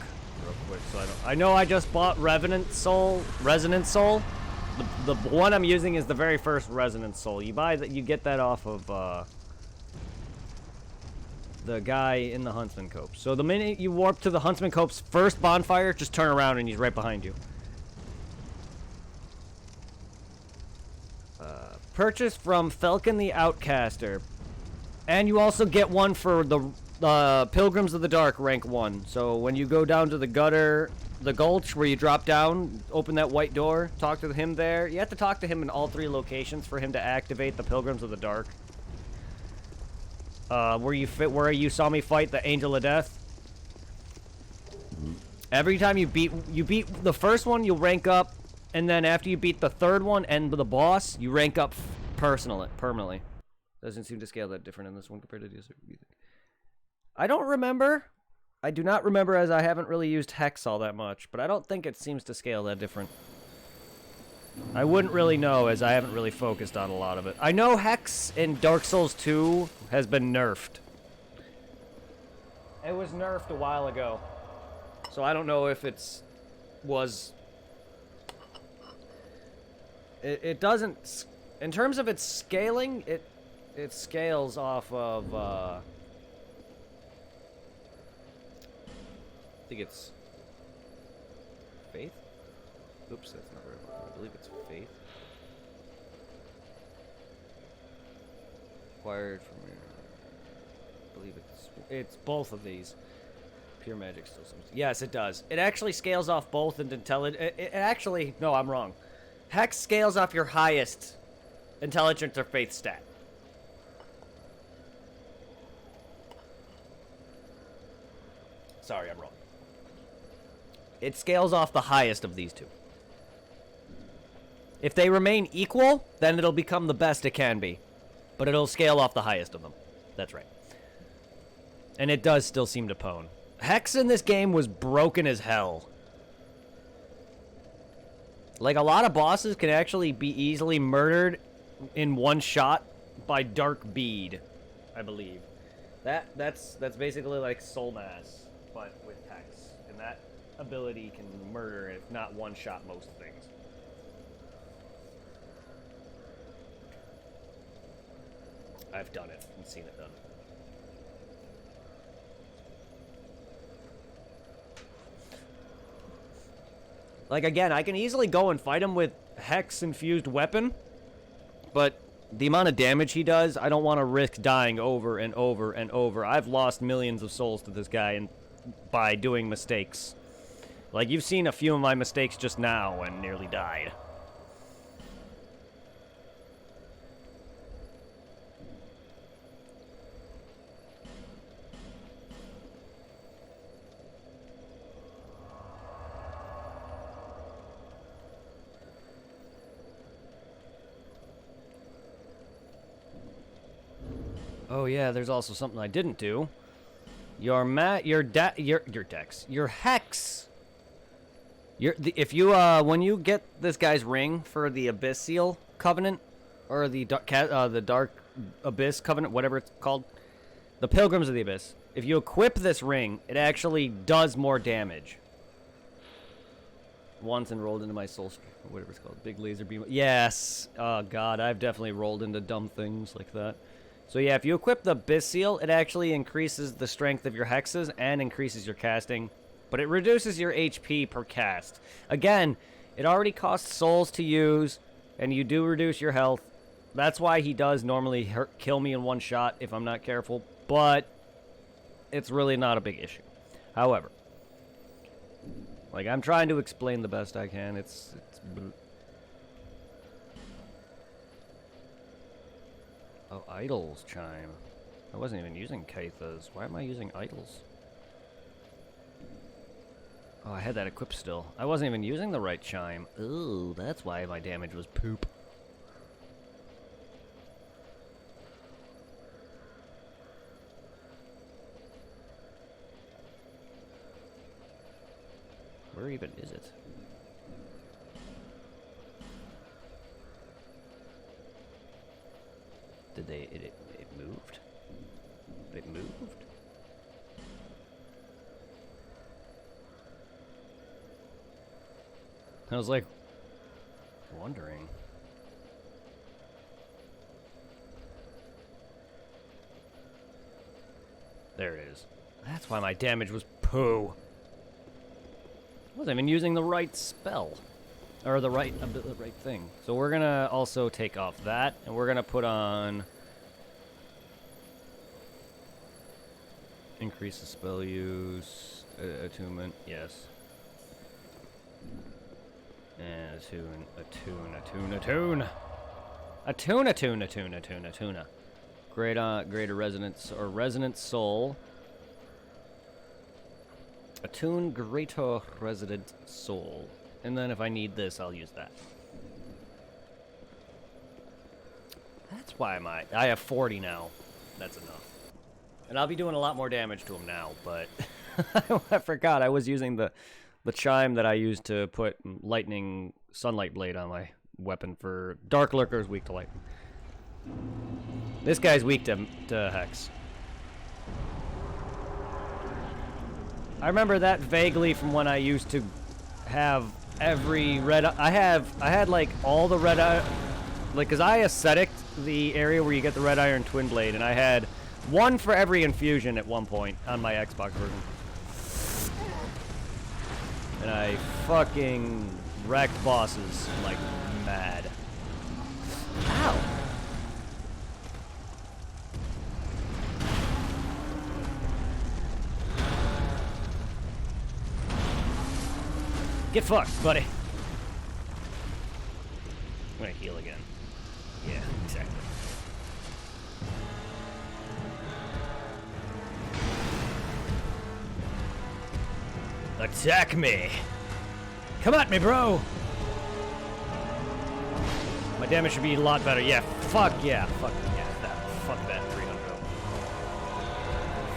S1: real quick so I know I just bought Resonant Soul. The one I'm using is the very first Resonant Soul. You buy that, you get that off of the guy in the Huntsman Copse. So the minute you warp to the Huntsman Copse first bonfire, just turn around and he's right behind you. Purchase from Falcon the Outcaster. And you also get one for the Pilgrims of the Dark rank 1. So when you go down to the gutter, the Gulch, where you drop down, open that white door, talk to him there. You have to talk to him in all 3 locations for him to activate the Pilgrims of the Dark. Where you saw me fight the Angel of Death. Every time you beat the first one, you'll rank up, and then after you beat the 3rd one and the boss, you rank up permanently. Doesn't seem to scale that different in this one compared to the other. I don't remember. I do not remember, as I haven't really used Hex all that much, but I don't think it seems to scale that different. I wouldn't really know, as I haven't really focused on a lot of it. I know Hex in Dark Souls 2 has been nerfed. It was nerfed a while ago. So I don't know if it doesn't, in terms of its scaling, it scales off of, I think it's faith? Oops, that's not right. I believe it's faith. Acquired from your, I believe it's both of these. Pure magic still seems. Yes, it does. It actually scales off both and intelligence. It actually, no, I'm wrong. Hex scales off your highest intelligence or faith stat. Sorry, I'm wrong. It scales off the highest of these two. If they remain equal, then it'll become the best it can be. But it'll scale off the highest of them. That's right. And it does still seem to pwn. Hex in this game was broken as hell. Like, a lot of bosses can actually be easily murdered in one shot by Dark Bead, I believe. That's basically like Soul Mass, but with Hex. And that ability can murder, if not one-shot, most things. I've done it and seen it done. Like, again, I can easily go and fight him with Hex-infused weapon, but the amount of damage he does, I don't want to risk dying over and over and over. I've lost millions of souls to this guy and by doing mistakes. Like, you've seen a few of my mistakes just now and nearly died. Oh yeah, there's also something I didn't do. Your Dex, your Hex. If you when you get this guy's ring for the Abyssal Covenant, or the Dark Abyss Covenant, whatever it's called, the Pilgrims of the Abyss. If you equip this ring, it actually does more damage. Once enrolled into my soul, whatever it's called, big laser beam. Yes. Oh god, I've definitely rolled into dumb things like that. So yeah, if you equip the Abyssal, it actually increases the strength of your hexes and increases your casting, but it reduces your HP per cast. Again, it already costs souls to use, and you do reduce your health. That's why he does normally kill me in one shot if I'm not careful, but it's really not a big issue. However, like, I'm trying to explain the best I can. It's Oh, Idols chime. I wasn't even using Kaithas. Why am I using Idols? Oh, I had that equipped still. I wasn't even using the right chime. Ooh, that's why my damage was poop. Where even is it? Did they... It moved? It moved? I was like... wondering. There it is. That's why my damage was poo. I wasn't even using the right spell. Or the right thing. So we're gonna also take off that, and we're gonna put on... increase the spell use, attunement, yes. And attune. Greater resonance, or resonant soul. Attune greater resident soul. And then if I need this, I'll use that. That's why I have 40 now. That's enough. And I'll be doing a lot more damage to him now, but I forgot I was using the chime that I used to put lightning sunlight blade on my weapon for Dark Lurkers weak to lightning. This guy's weak to Hex. I remember that vaguely from when I used to have every red. I had like all the red, like, cause I ascetic the area where you get the red iron twin blade, and I had one for every infusion at one point on my Xbox version. And I fucking wrecked bosses like mad. Ow! Get fucked, buddy. I'm gonna heal again. Yeah, exactly. Attack me! Come at me, bro! My damage should be a lot better. Yeah, fuck yeah. Fuck yeah. Fuck that 300.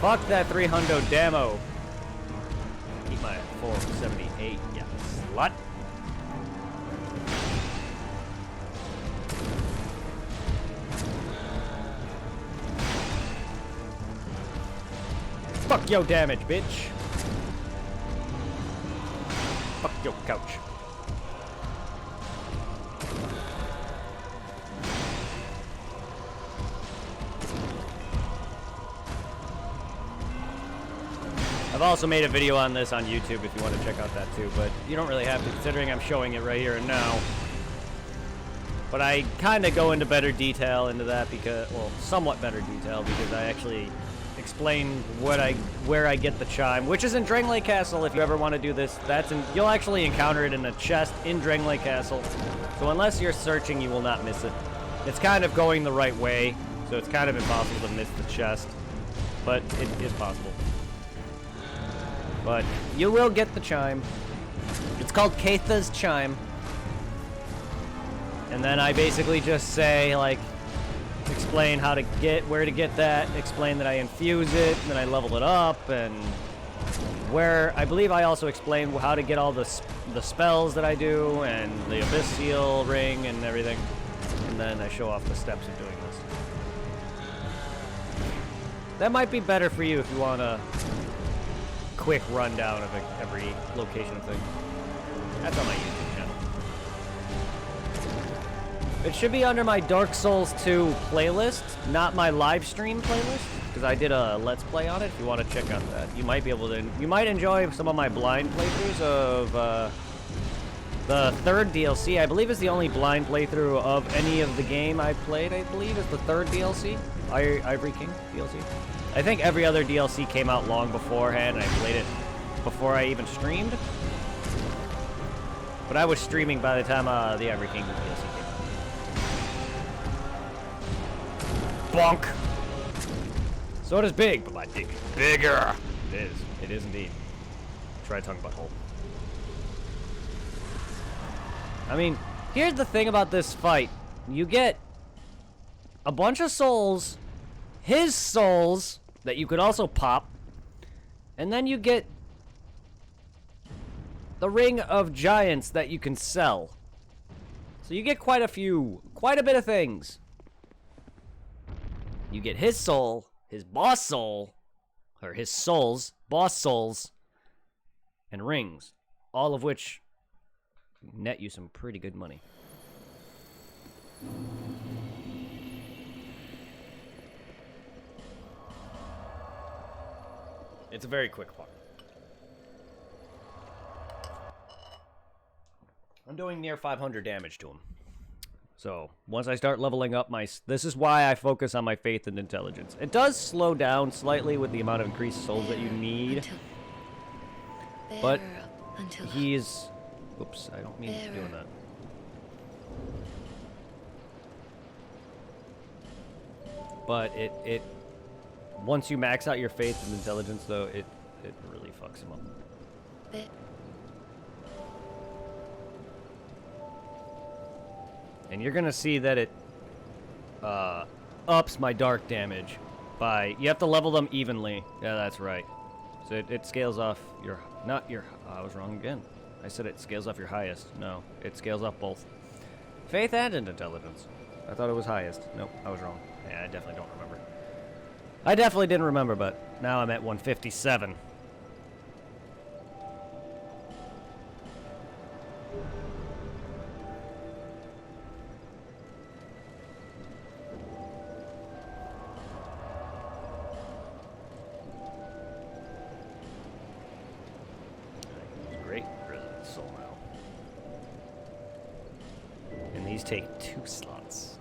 S1: Fuck that 300 demo. Keep my 478. Yeah, slut. Fuck yo damage, bitch. Fuck your couch. I've also made a video on this on YouTube if you want to check out that too, but you don't really have to considering I'm showing it right here and now. But I kind of go into better detail into that because, well, somewhat better detail because I actually explain where I get the chime, which is in Drangleic Castle. If you ever want to do this, you'll actually encounter it in a chest in Drangleic Castle. So unless you're searching, you will not miss it. It's kind of going the right way, so it's kind of impossible to miss the chest, but it is possible. But you will get the chime. It's called Keitha's Chime. And then I basically just say, like, explain where to get that, explain that I infuse it, and then I level it up, and I believe I also explain how to get all the spells that I do, and the Abyss Seal ring, and everything. And then I show off the steps of doing this. That might be better for you if you want a quick rundown of every location of thing. That's on my YouTube channel. It should be under my Dark Souls 2 playlist, not my live stream playlist, because I did a Let's Play on it. If you want to check out that, you might enjoy some of my blind playthroughs of the third DLC. I believe is the only blind playthrough of any of the game I played. I believe is the third DLC, Ivory King DLC. I think every other DLC came out long beforehand, and I played it before I even streamed. But I was streaming by the time the Ivory King DLC came out. Bonk! So does Big, but my dick is bigger. It is. It is indeed. Try tongue butthole. I mean, here's the thing about this fight. You get a bunch of souls, his souls, that you could also pop, and then you get the Ring of Giants that you can sell. So you get quite a bit of things. You get his soul, his boss soul, or his souls, boss souls, and rings, all of which net you some pretty good money. It's a very quick part. I'm doing near 500 damage to him. So, once I start leveling up this is why I focus on my faith and intelligence. It does slow down slightly with the amount of increased souls that you need. But he's... Oops, I don't mean to be doing that. But it once you max out your faith and intelligence, though, it really fucks him up. And you're gonna see that ups my dark damage by, you have to level them evenly. Yeah, that's right. So it scales off your, not your, I was wrong again. I said it scales off your highest. No, it scales off both. Faith and intelligence. I thought it was highest. Nope, I was wrong. Yeah, I definitely don't remember. I definitely didn't remember, but now I'm at 157. Great Resident Soul now. And these take 2 slots.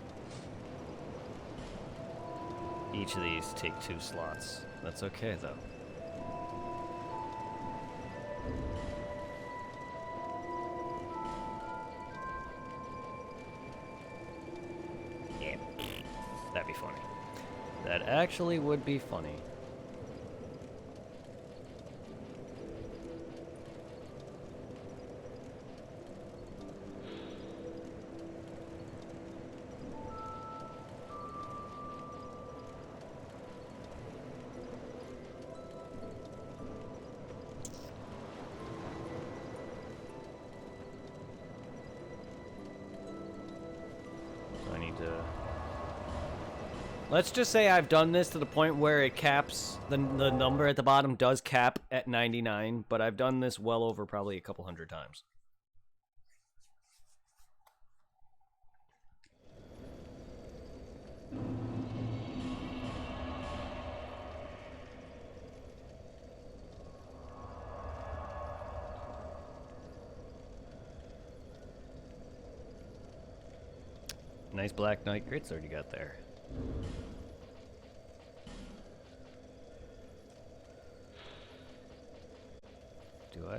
S1: Each of these take 2 slots. That's okay, though. Yeah. That'd be funny. That actually would be funny. Let's just say I've done this to the point where it caps, the number at the bottom does cap at 99, but I've done this well over probably a couple hundred times. Nice Black Knight Greatsword you got there.